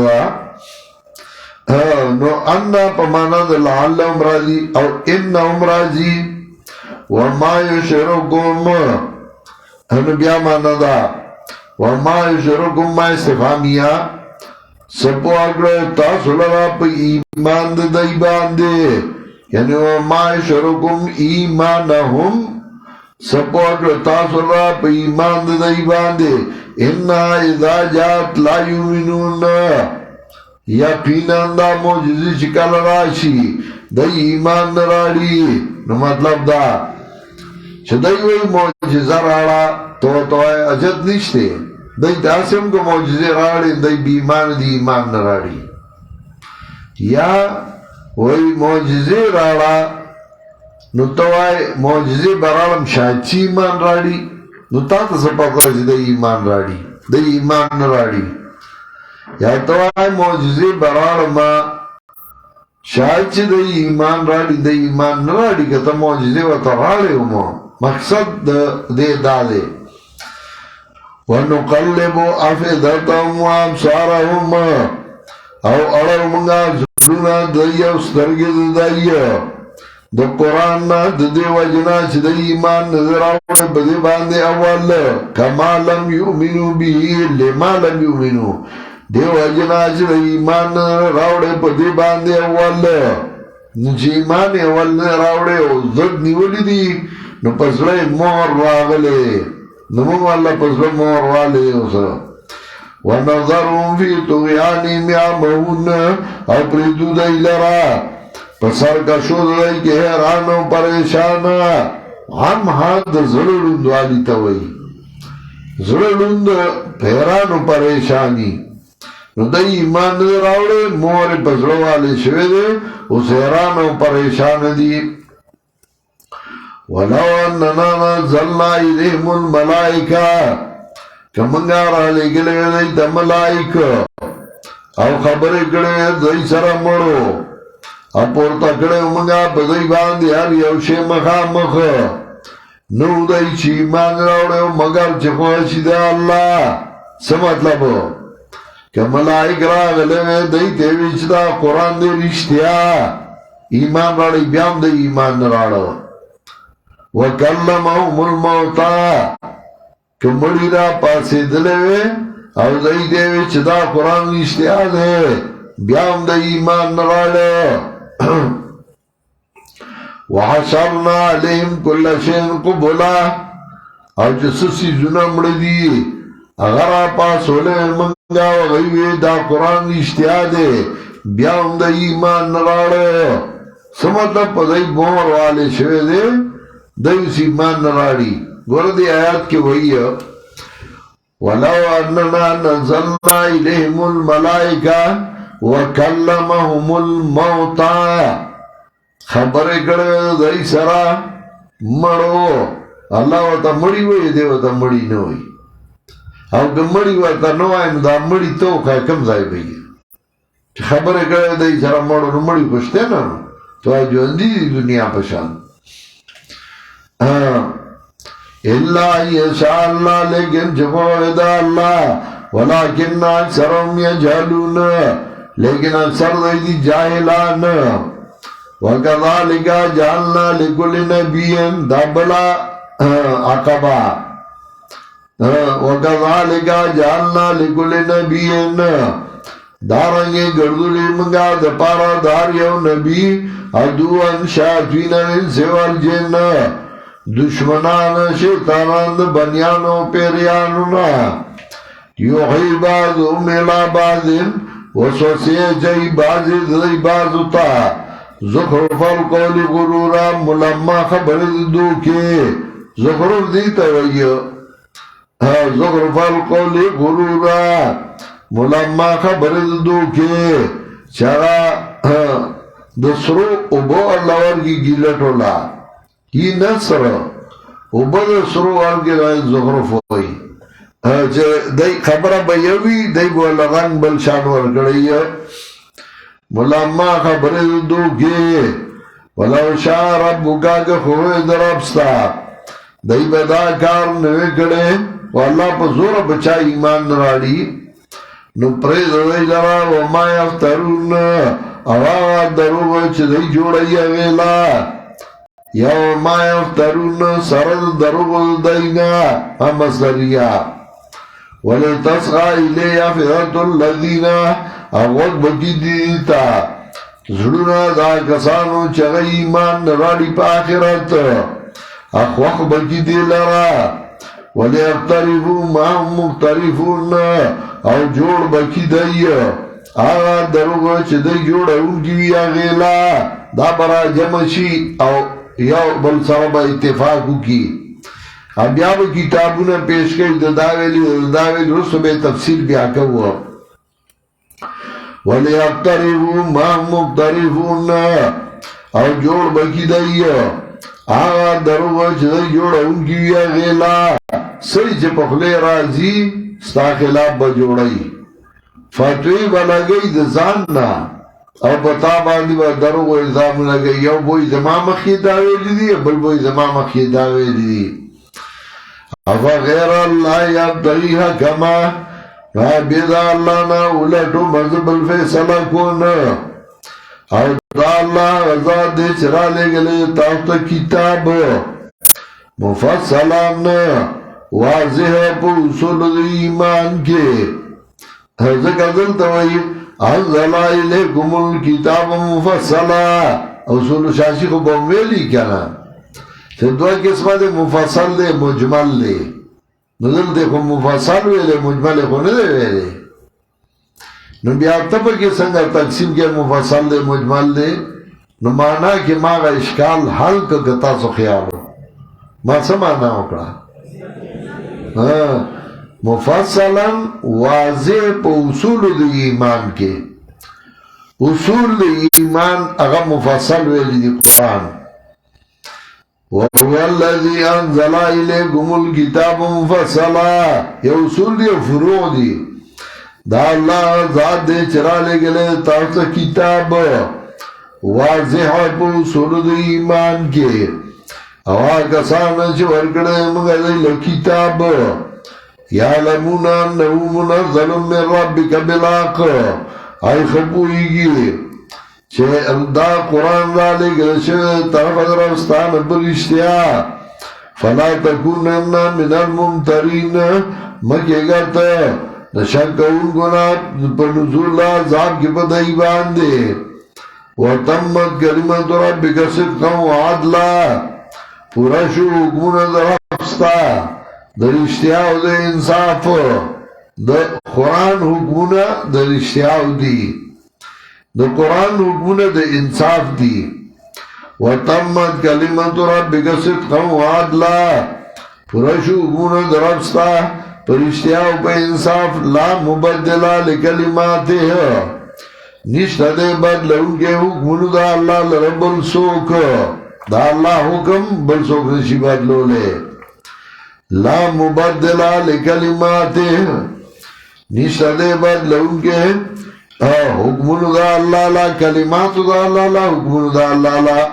S2: دا نو انا پمانا دا لعال امراضی او ان امراضی وما یشرکم انو بیا مانا دا وما یشرکم ما استفامیہ سپو اگڑے تاسو لرا پا ایمان دا دی باندے یعنی وما یشرکم ایمانہم سپو اگڑے تاسو لرا پا ایمان دا دی باندے انا اذا جات لا یومنون یقیناً دا موجزی چکل راشی دا ایمان نراڑی نو مطلب دا چه دای وی موجزه راڑا تو اجد نشتے دای داسم کو موجزه راڑی دای بیمان دی ایمان نراڑی یا وی موجزه راڑا نو توای موجزه برالم شاچی ایمان راڑی نو تا تا سپاک راشی دای ایمان راڑی دای ایمان نراڑی یا توای موجزه برالم شاید چه دی ایمان راڑی دی ایمان نراڑی کتا موجزه و تراڑی مو مقصد دی دادے وَنُقَلِّبُ أَفِدَتَهُمْ وَأَبْصَارَهُمْ او اڑو منگا زلونا دی او سترگی دی دا قرآن نا دی وجنا چه دی ایمان نظر آوڑے بدی باندے اول کما لم یؤمنو بھی لما لم یؤمنو دیو اجنا چه دی ایمان راوڑے پا دی باندے اول نچه ایمان اول راوڑے او زد نیولی دی نو پسلے مور راغلے نمو اللہ پسلے مور والے اسا ونظرهم فی طغیانیم یعمہون او پریدو دی لرا پسر کا شود دی کہ حیران و پریشان ہم حد زرلند والی توئی زرلند حیران و پریشانی نو دی ایمان دی راوڑے مور پسلو والے شوئے دے اس حیران و پریشان دی وَلَوْ أَنَّنَا نَزَّلْنَا إِلَيْهِمُ الْمَلَائِكَةَ کمنگا را لے گلے دی تا ملائک او خبر کڑے دی سر مرو او پورتا کڑے منگا پدی باندی ہر یوشے مخا مخ نو دی چی ایمان راوڑے مگر چخوشی دی اللہ سمطلب کہ ملائک را گلے دی تیویچ دا قرآن دی رشتیا ایمان راڑی بیام دی ایمان راڑو وَكَلَّمَهُمُ الْمَوْتَى کمڑی دا پاسی دلوے او دی دیوی چه دا قرآن نشتیا دے بیام دا ایمان نراڑے وحشرنا علیہم کل شین قبولا او جسسی زنم ردی اگر پاس ہولے منگا وغیوی دا قرآن نشتیا دے بیام دا ایمان نراڑے سمطلب پا دی بور والے شوے دے دیوس ایمان نراڑی گوردی آیات کے وہی ہے وَلَوْ أَنَّنَا نَزَلْنَا إِلَيْهِمُ الْمَلَائِكَةَ وَكَلَّمَهُمُ الْمَوْتَى خبر کڑے دائی سرا مڑو اللہ وطا مڑی ہوئی دے وطا مڑی نوئی او کہ مڑی وطا نوائی نو دا مڑی تو کھائی کم زائی بھئی خبر کڑے دائی سرا مڑو نو مڑی پشتے نا تو آئی جو اندی دنیا پشان اللہ یشاء اللہ لیکن جفوید اللہ ولیکن اکثرهم یجہلون لیکن اکثر دیدی جاہلان وکذالک جعلنا لکل نبی دبلا عقبہ وکذالک جعلنا لکل نبی دارنگے گردولی منگا دپارا داریو نبی عدوان شافین انس والجن دشمنان شیطانان بنیانو پیریانونا یوحی بازم الى بازن وسوسی جای بازی دی بازتا زخرف القول غرورا ملما خبر دو کے زخرف دیتا وی زخرف القول غرورا ملما خبر دو کے چرا دسرو ابو اللہ ورگی گیلٹولا یہ نصر ابو دسرو ورگی زخرف ہوئی دی خبر بیوی دی بولا رنگ بلشان ورگڑی ملما خبر دو کے ولو شاء ربک که خوی دربستا دی بدا کار نوی کڑے واللہ پا زور بچا ایمان نراڑی نو پرید دی لرا وما یفترون اواغا دروغ چه دی جوڑی اغیلا یا وما یفترون سرد دروغ دینا مصدریا ولی تسغا الی افئدة الذین اغوک بکی دیتا زڑونا دا کسانو چغی ایمان نراڑی پا آخرت اخوخ بکی دی لرا ولی اقترفو مهم مقترفون او جوڑ بکی دی آغا دروگو چه دی جوڑ اون کیوی آغیلا دا برا جمشی او یو بل سربا اتفاقو کی اب یا با کتابونا پیش کئی داویلی رسو بے تفصیل بیا کوا ولی اقترفو مهم مقترفون او جوڑ بکی دی آغا دروگو چه دی جوڑ اون کیوی آغیلا سری چه پخلے رازی ستا خلاف بجوڑی فتوی بلگئی دزاننا او پتا باندی با دروگو الزام لگئی یو بوی زمان مخی داویلی دی بل بوی زمان مخی داویلی دی افا غیر اللہ یابتغی حکما بیدا اللہ نا اولٹو مذہب الفیصلہ کون او دا اللہ غزاد دے چرا لے گلے تاوتا کتاب مفصلان واضح پو اصول دی ایمان کے حضرت دلتا وی انزل الیکم الکتاب مفصلا اصول شاشی کو بمویلی کنا پھر دو قسمہ دے مفصل دے مجمل دے نظر دے خو مفصل ویلے مجمل خو ندے ویلے نو بیا تب کے سنگر تقسیم کے مفصل دے مجمل دے نو مانا کہ ماغا اشکال حل کا گتا سو خیالو ما سمانا اکڑا مفصلا واضح پا اصول دی ایمان کے اصول دی ایمان اغا مفصل ویلی دی قرآن وَهُوَ الَّذِي أَنزَلَ إِلَيْكُمُ الْكِتَابَ مُفَصَّلًا یہ اصول دی فروع دی دا اللہ ذات دے چرا لے گلے تاوتا کتاب واضح پا اصول دی ایمان کے اوا کسان چه ورکڑے مگا دیل کتاب یعلمون انہو منزل من ربک بلاق آئی خبوئیگی چه دا قرآن را لے گلے چه طرف درستان برشتیا فلا تکونن من الممترین مکے گتا نشک ان گنا پر نزول عذاب کی بدائی باندے وَتَمَّتْ كَلِمَةُ رَبِّكَ صِدْقًا وَعَدْلًا پورا شو حکمون در حفظتا در اشتیاو در انصاف در قرآن حکمون در اشتیاو دی در قرآن حکمون در انصاف دی وَتَمَّتْ كَلِمَةُ رَبِّكَ صِدْقًا وَعَدْلًا پورا شو حکمون در حفظتا پر اشتیاو پر انصاف لا مبدلا لکلماتے نشتہ دے بدل ان کے حکمون دا اللہ لرب السوک دا اللہ حکم بل سوک نشی بدلو لے لا مبدلا لکلماتے نشتہ دے بدل ان کے حکمون دا اللہ لا کلمات دا اللہ لا حکمون دا اللہ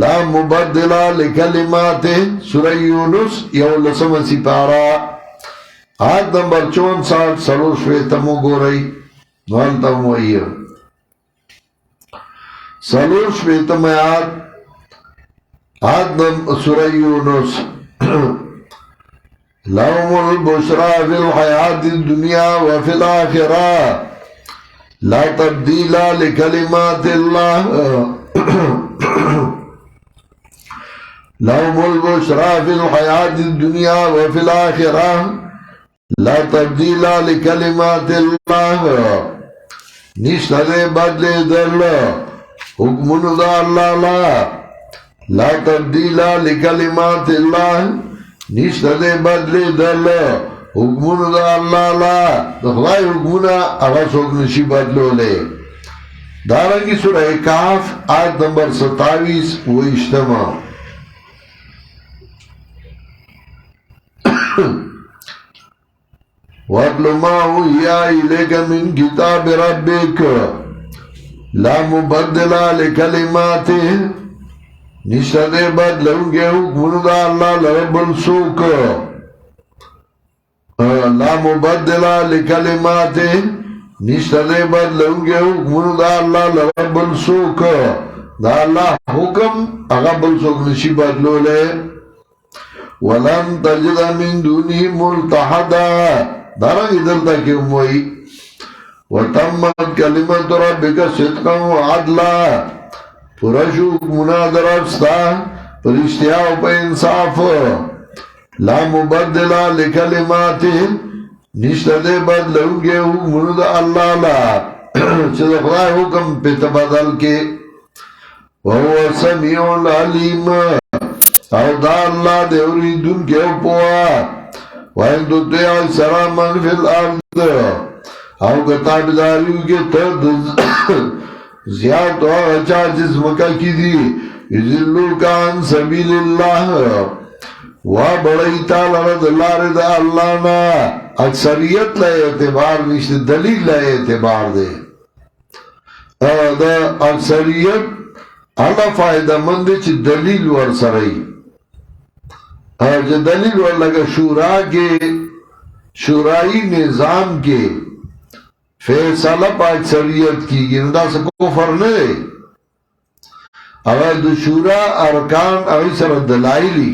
S2: لا مبدلا لکلماتے سورہ یونس یولسم سپارہ آیت نمبر 64 سلور شویتمو گو رئی نوالتم وئی سلور شویتم آیت سورہ یونس لهم البشرى في الحياة الدنيا وفي الآخرة لا تبديل لكلمات الله لهم البشرى في الحياة الدنيا وفي الآخرة لا تبديل لكلمات الله نشتہ دے بدلے در حکمون دا اللہ لا تبدیل لکلمات اللہ نشتہ دے بدلے در حکمون دا اللہ دخلائی حکمون اغا سوک نشی بدلو لے دارنگی سورہ کاف آیت نمبر 27 و اجتماع وَاتْلُ مَا أُوحِيَ إِلَيْكَ مِنْ كِتَابِ رَبِّكَ لا مبدل لکلماته نشته دے بدلونکے حکمونو دا اللہ لرب السوک لا مبدل لکلماته نشته دے بدلونکے حکمونو دا اللہ لرب السوک دا اللہ حکم اغب السوک نشی بدلو لے ولن تجد من دونی ملتحدا دارنگی دلتا کیوں ہوئی وتمت کلمت ربک صدقا وعدلا پرشو منادر افستا پرشتیاو پا انصاف لا مبدلا لکلماتی نشتا دے بدلوں کے حکمون دا اللہ لا چیز خدای حکم پہ تبدل کے وہو سمیع العلیم او دا اللہ دے اوریدن کے اپوا وَإِن تُطِعِ أَكْثَرَ مَن فِي الْأَرْضِ او کتاب داریو کے ترد زیاد و اچھا جسمکا کی دی یزلو کان سبیل اللہ و بڑی تالرد لارد اللہ نا اکثریت لئے اعتبار نشتے دلیل لئے اعتبار دے دا اکثریت اللہ فائدہ مندے چی دلیل ور سرائی جو دلیل ور لگا شورا کے شورائی نظام کے فیصلہ پا اکثریت کی گی ندا سے کفر نئے اگر دو شورا ارکان اوی سر دلائلی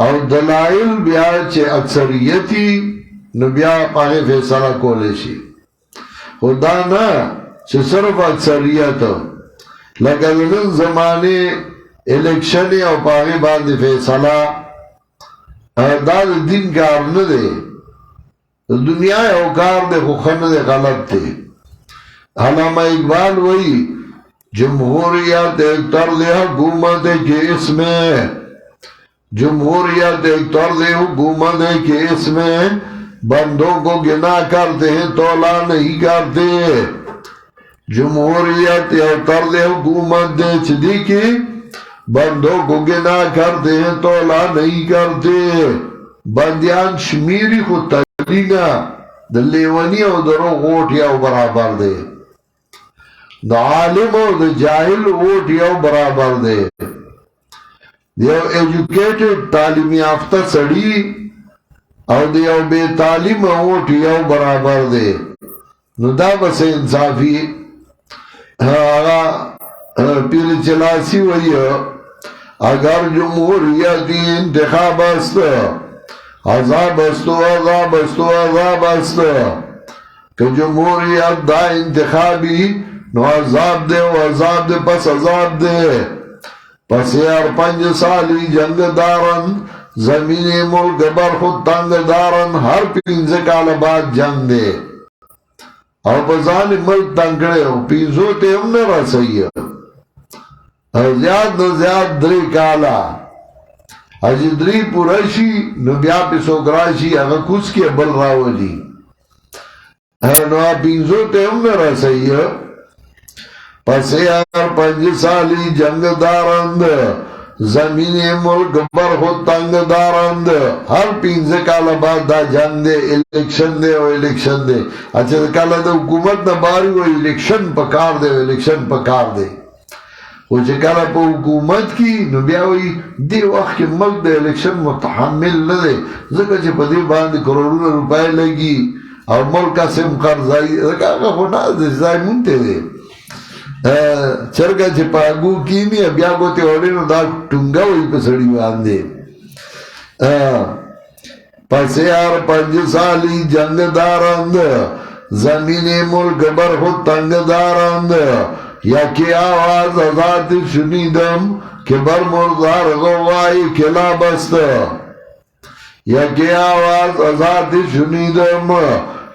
S2: او دلائل بیا چه اکثریتی نو بیا پاہے فیصلہ کولے شی خدا نا چه صرف اکثریت لکہ دن زمانے الیکشنی او پاہے باندے فیصلہ دا دین کار ندے دنیا اوکار دے خوخن دے غلط تھے علامہ اقبال وہی جمہوریت ایک طرز حکومت کے اس میں جمہوریت ایک طرز حکومت کے اس میں بندوں کو گنا کرتے ہیں تولا نہیں کرتے جمہوریت ایک طرز حکومت دے چدی کی بندوں کو گنا کرتے ہیں تولا نہیں کرتے بندیان شمیری خود دینا دا لیونی او دا رو غوٹ یاو برابر دے دا عالم او دا جاہل غوٹ یاو برابر دے دیو ایجوکیٹڈ تعلیم یافتہ سڑی او دیو بے تعلیم غوٹ یاو برابر دے نو دا بس انصافی آغا پیر چلاسی وی اگر جمہوریتی انتخاب است عذاب استو عذاب استو عذاب است کہ جمہوریت دا انتخابی نو عذاب دے و عذاب دے پس عذاب دے پس یار 5 سالی جنگ دارن زمین ملک بر خود تنگ دارن ہر 5 کال بعد جنگ دے او بزانی ملک تنگڑے ہو 5 تے ہم نے رسائی زیاد نو زیاد 3 کالا اجی دری پورشی نو بیا پی سوکراشی اگا کس کی بل راولی نو پینزو تے ہم نے رسائی پس یار 5 سالی جنگ دارند زمین ملک بر خود تنگ دارند ہر 5 کال بعد دا جنگ دے الیکشن دے و الیکشن دے اچھا کالا دا حکومت نباری و الیکشن پکار دے و الیکشن پکار دے وہ چکالا پا حکومت کی نو بیاوی دی وقت کے ملک دے الیکشن متحمل ندے ذکر چھ پا دی باندی کروڑون روپائے لگی اور ملک کا سم قرضائی ذکر آگا خونا دے زائی مونتے دے چرکا چھ پا اگو کی نہیں بیا کو تے اوڑے نو دا ٹنگا ہوئی پا سڑی باندے پس یار 5 سالی جنگ دارند زمین ملک بر خود تنگ دارند یا کی آواز ازاد شنیدم کہ بر مردار غوائی کلا بست یا کی آواز ازاد شنیدم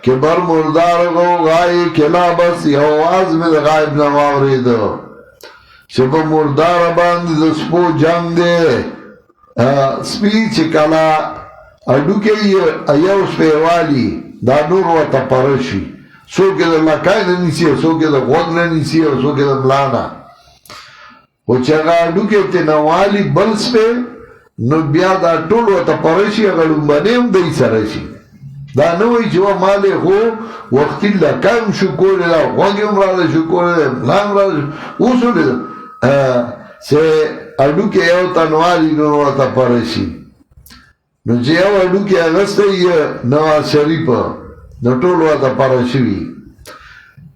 S2: کہ بر مردار غوائی کلا بست یا آواز میں غائب نماوری دو شب مردار باند دسپو جنگ دے سپی چکلا اڈو کے ایوز پیوالی دا نور و تپرشی سو که دا لکای ننیسی سو که دا غوگ ننیسی سو که دا ملانا و چگا دوکه تنوالی بلس پہ نو بیا دا طول و تا پرشی اگر امبانیم دی سرشی دا نه وایي چې مالې خو وختي لکم شو کولی ده غوږ هم راله شو کولی ده ملا هم راله شو اوس ولیده چې هډوکې یو تنوالي نو ورته پره شي نو چې یو هډوکې اغستی نواز شریف نو ټول ورته پره شوي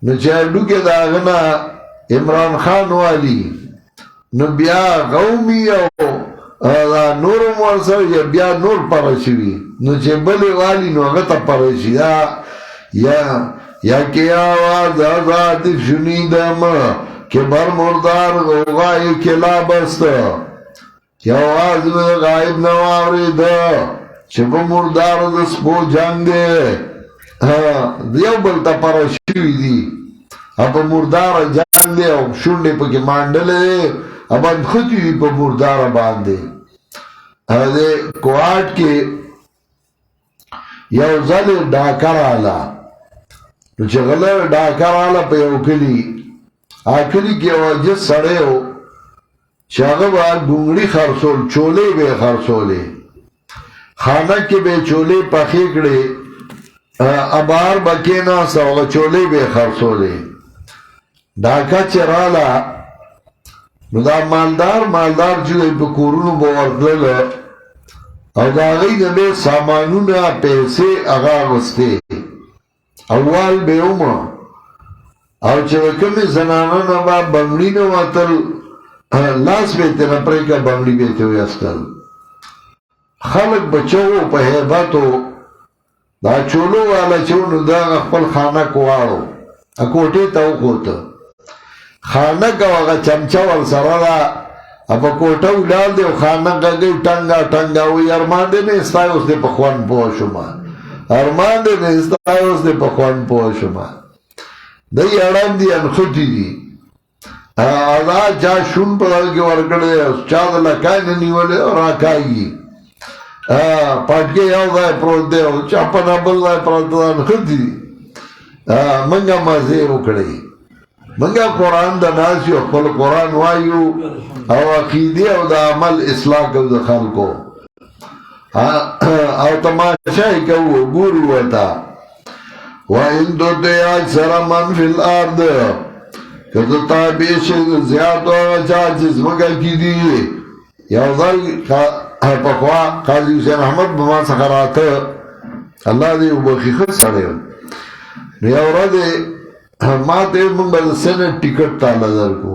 S2: نو چې هډوکې د هغه نه عمران خان والي نو بیا قومي او نور ورسره بیا نور پره شوي نو چې بلې والي نو هغه ته پره شي یا که آواز آزاد شنیدم که بر مردار غوغای کلا بست که آواز غایب نوارید چې په مردار د سپو جنگ دی یو بل ته پره شوي دي په مردار جنگ دی او شونډې پکې مانډلې ابان خطی دی پا مردار باندے دے کوارٹ کے یو زل ڈاکر آلا چه غلر ڈاکر آلا پا یو کلی آکلی کے وجد سڑے ہو چاگه با گونگڑی خرسول چولے بے خرسولے خانک کے بے چولے پخیکڑے ابار بکینا سوگا چولے بے خرسولے ڈاکا چرالا نو دا مالدار چې په کورونو به ورتلل او د هغې نه به سامانونه پیسې هغه اغوستې اول به ومه او چې د کومې زنانه نه به بنګړي نه وتل لاس به یې ترې پرېږه بنګړي به یې ترې ویستل خلک به چغو په هیبتو دا چولو والا چې و نو د هغه خپل خانک واړو کوټې ته وخوته خانک او هغه چمچه ورسره ده په کوټه ولاړ دی او خانک هغې ټنګه ټنګه وایي ارمان دی نه ستا اوس دی په خوند پوه شومه ارمان دی نه ستا اوس دی په خوند پوه شومه دی اړم دي انخټي دي دا چا شون په دغه کې ورکړی دی چا د لکای نه نیولی او راکاږي پټکې یو ځای پروت دی او چا په نه بل ځای پروت دی انخټي دي منګه مزې وکړئ منگا قرآن دا ناسی و خپل قرآن وایو او عقیدی او دا عمل اصلاح کو دا خلقو او تماشای کو گورو ویتا وَإِن تُطِعْ أَكْثَرَ مَنْ فِي الْأَرْضِ کتو تابیش زیاد و چا جسمگا کی دی یو ذل پخوا قاضی حسین احمد بما سخراتا اللہ دی بخی خود سڑے یو رد ما ته مونږ به د سینټ ټیکټ تاله درکو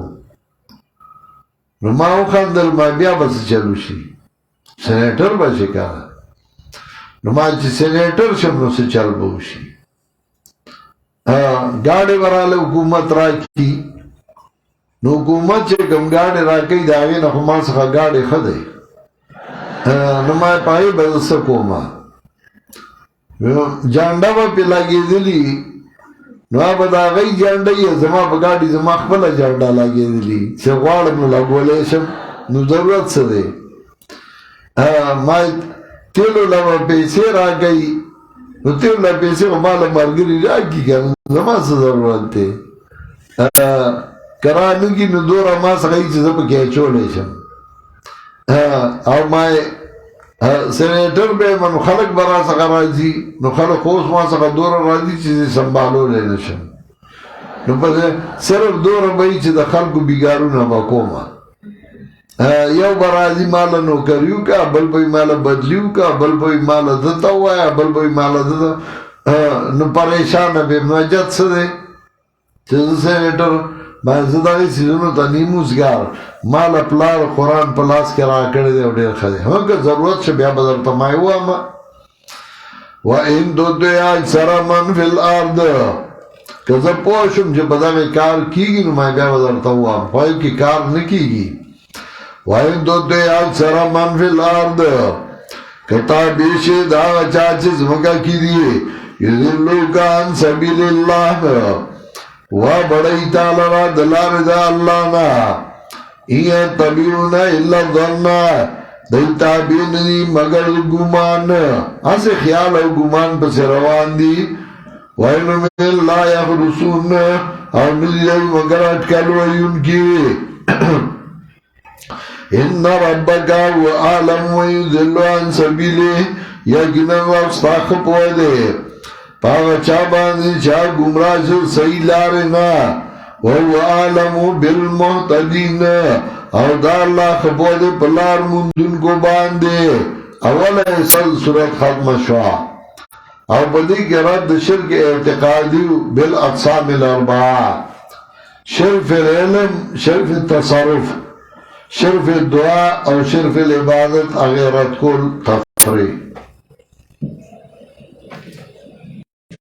S2: نو ما وخندل ما بیا به څه چلو شي سینیټر به شي کنه نو ما چې سینیټر شم نو څه چل به وشي ګاډې به راله حکومت راکړي نو حکومت چې کوم ګاډې راکوي د هغې نه خو ما څخه ګاډې ښه دی نو ما په هغې به زه څه کومه جانډه به پرې لګېدلي نو به د هغې جانډه یې زما په ګاډي زما خپله جانډه لګېدلي چې غواړم نو لګولی شم نو ضرورت څه دی ما تیلو له به پیسې راکوي نو تیلو له پیسې خو ما له ملګري راکړي که نه زما څه ضرورت دی که رانکړي نو دومره ما څخه چې زه پکې اچولی شم او ما سینیټر به نو خلک به را څخه راځي نو خلک اوس ما څخه دومره راځي چې زه سنبالولی نه شم نو په صرف دومره به وي چې د خلکو بیګارونه به کومه یو به راځي ماله نوکري وکړه بل به یې ماله بدلي وکړه بل به یې ماله ده ته ووایه بل به یې ماله ده نو پریشانه به یم نجات څه دی چې زه سینیټر زه دغې څیزونو ته نیم اوزګار ما له پلار قرآن په لاس کې راکړی دی او ډېر ښه دی هغه که ضرورت شه بیا به درته ما یې ووایم وَإِن تُطِعْ أَكْثَرَ مَنْ فِي الْأَرْضِ که زه پوه شم چې په دغې کار کېږي نو ما بیا به درته ووایم خو هغې کې کار نه کېږي وَإِن تُطِعْ أَكْثَرَ مَنْ فِي الْأَرْضِ که تابع شې د هغه چا چې ځمکه کې دي يُضِلُّوكَ عَنْ سَبِيلِ اللَّهِ و بڑی تعالی را دلار دا اللہ نا این طبیعونا اللہ ظننا دی تابعین دی مگر گمان اسے خیال او گمان پس روان دی وَإِنُّ مِنْ اللَّهِ يَخْرُسُونَ اور ندی دی مگر اٹکلو ایون کی ان ربک هو اعلم ويضل عن سبیله یقینا رب ستا ښه پوه دی پاغه چا باندې چا ګمراه شو صحیح لارې نه وهو اعلم بالمهتدین او دا الله ښه پوه دی په لار موندونکو باندې اوله حصه صورت ختمه شوه او په دې کې رد شرک اعتقادي بالاقسام الاربعه شرف العلم شرف التصرف شرف الدعاء او شرف العبادت اغیرت کل تفریح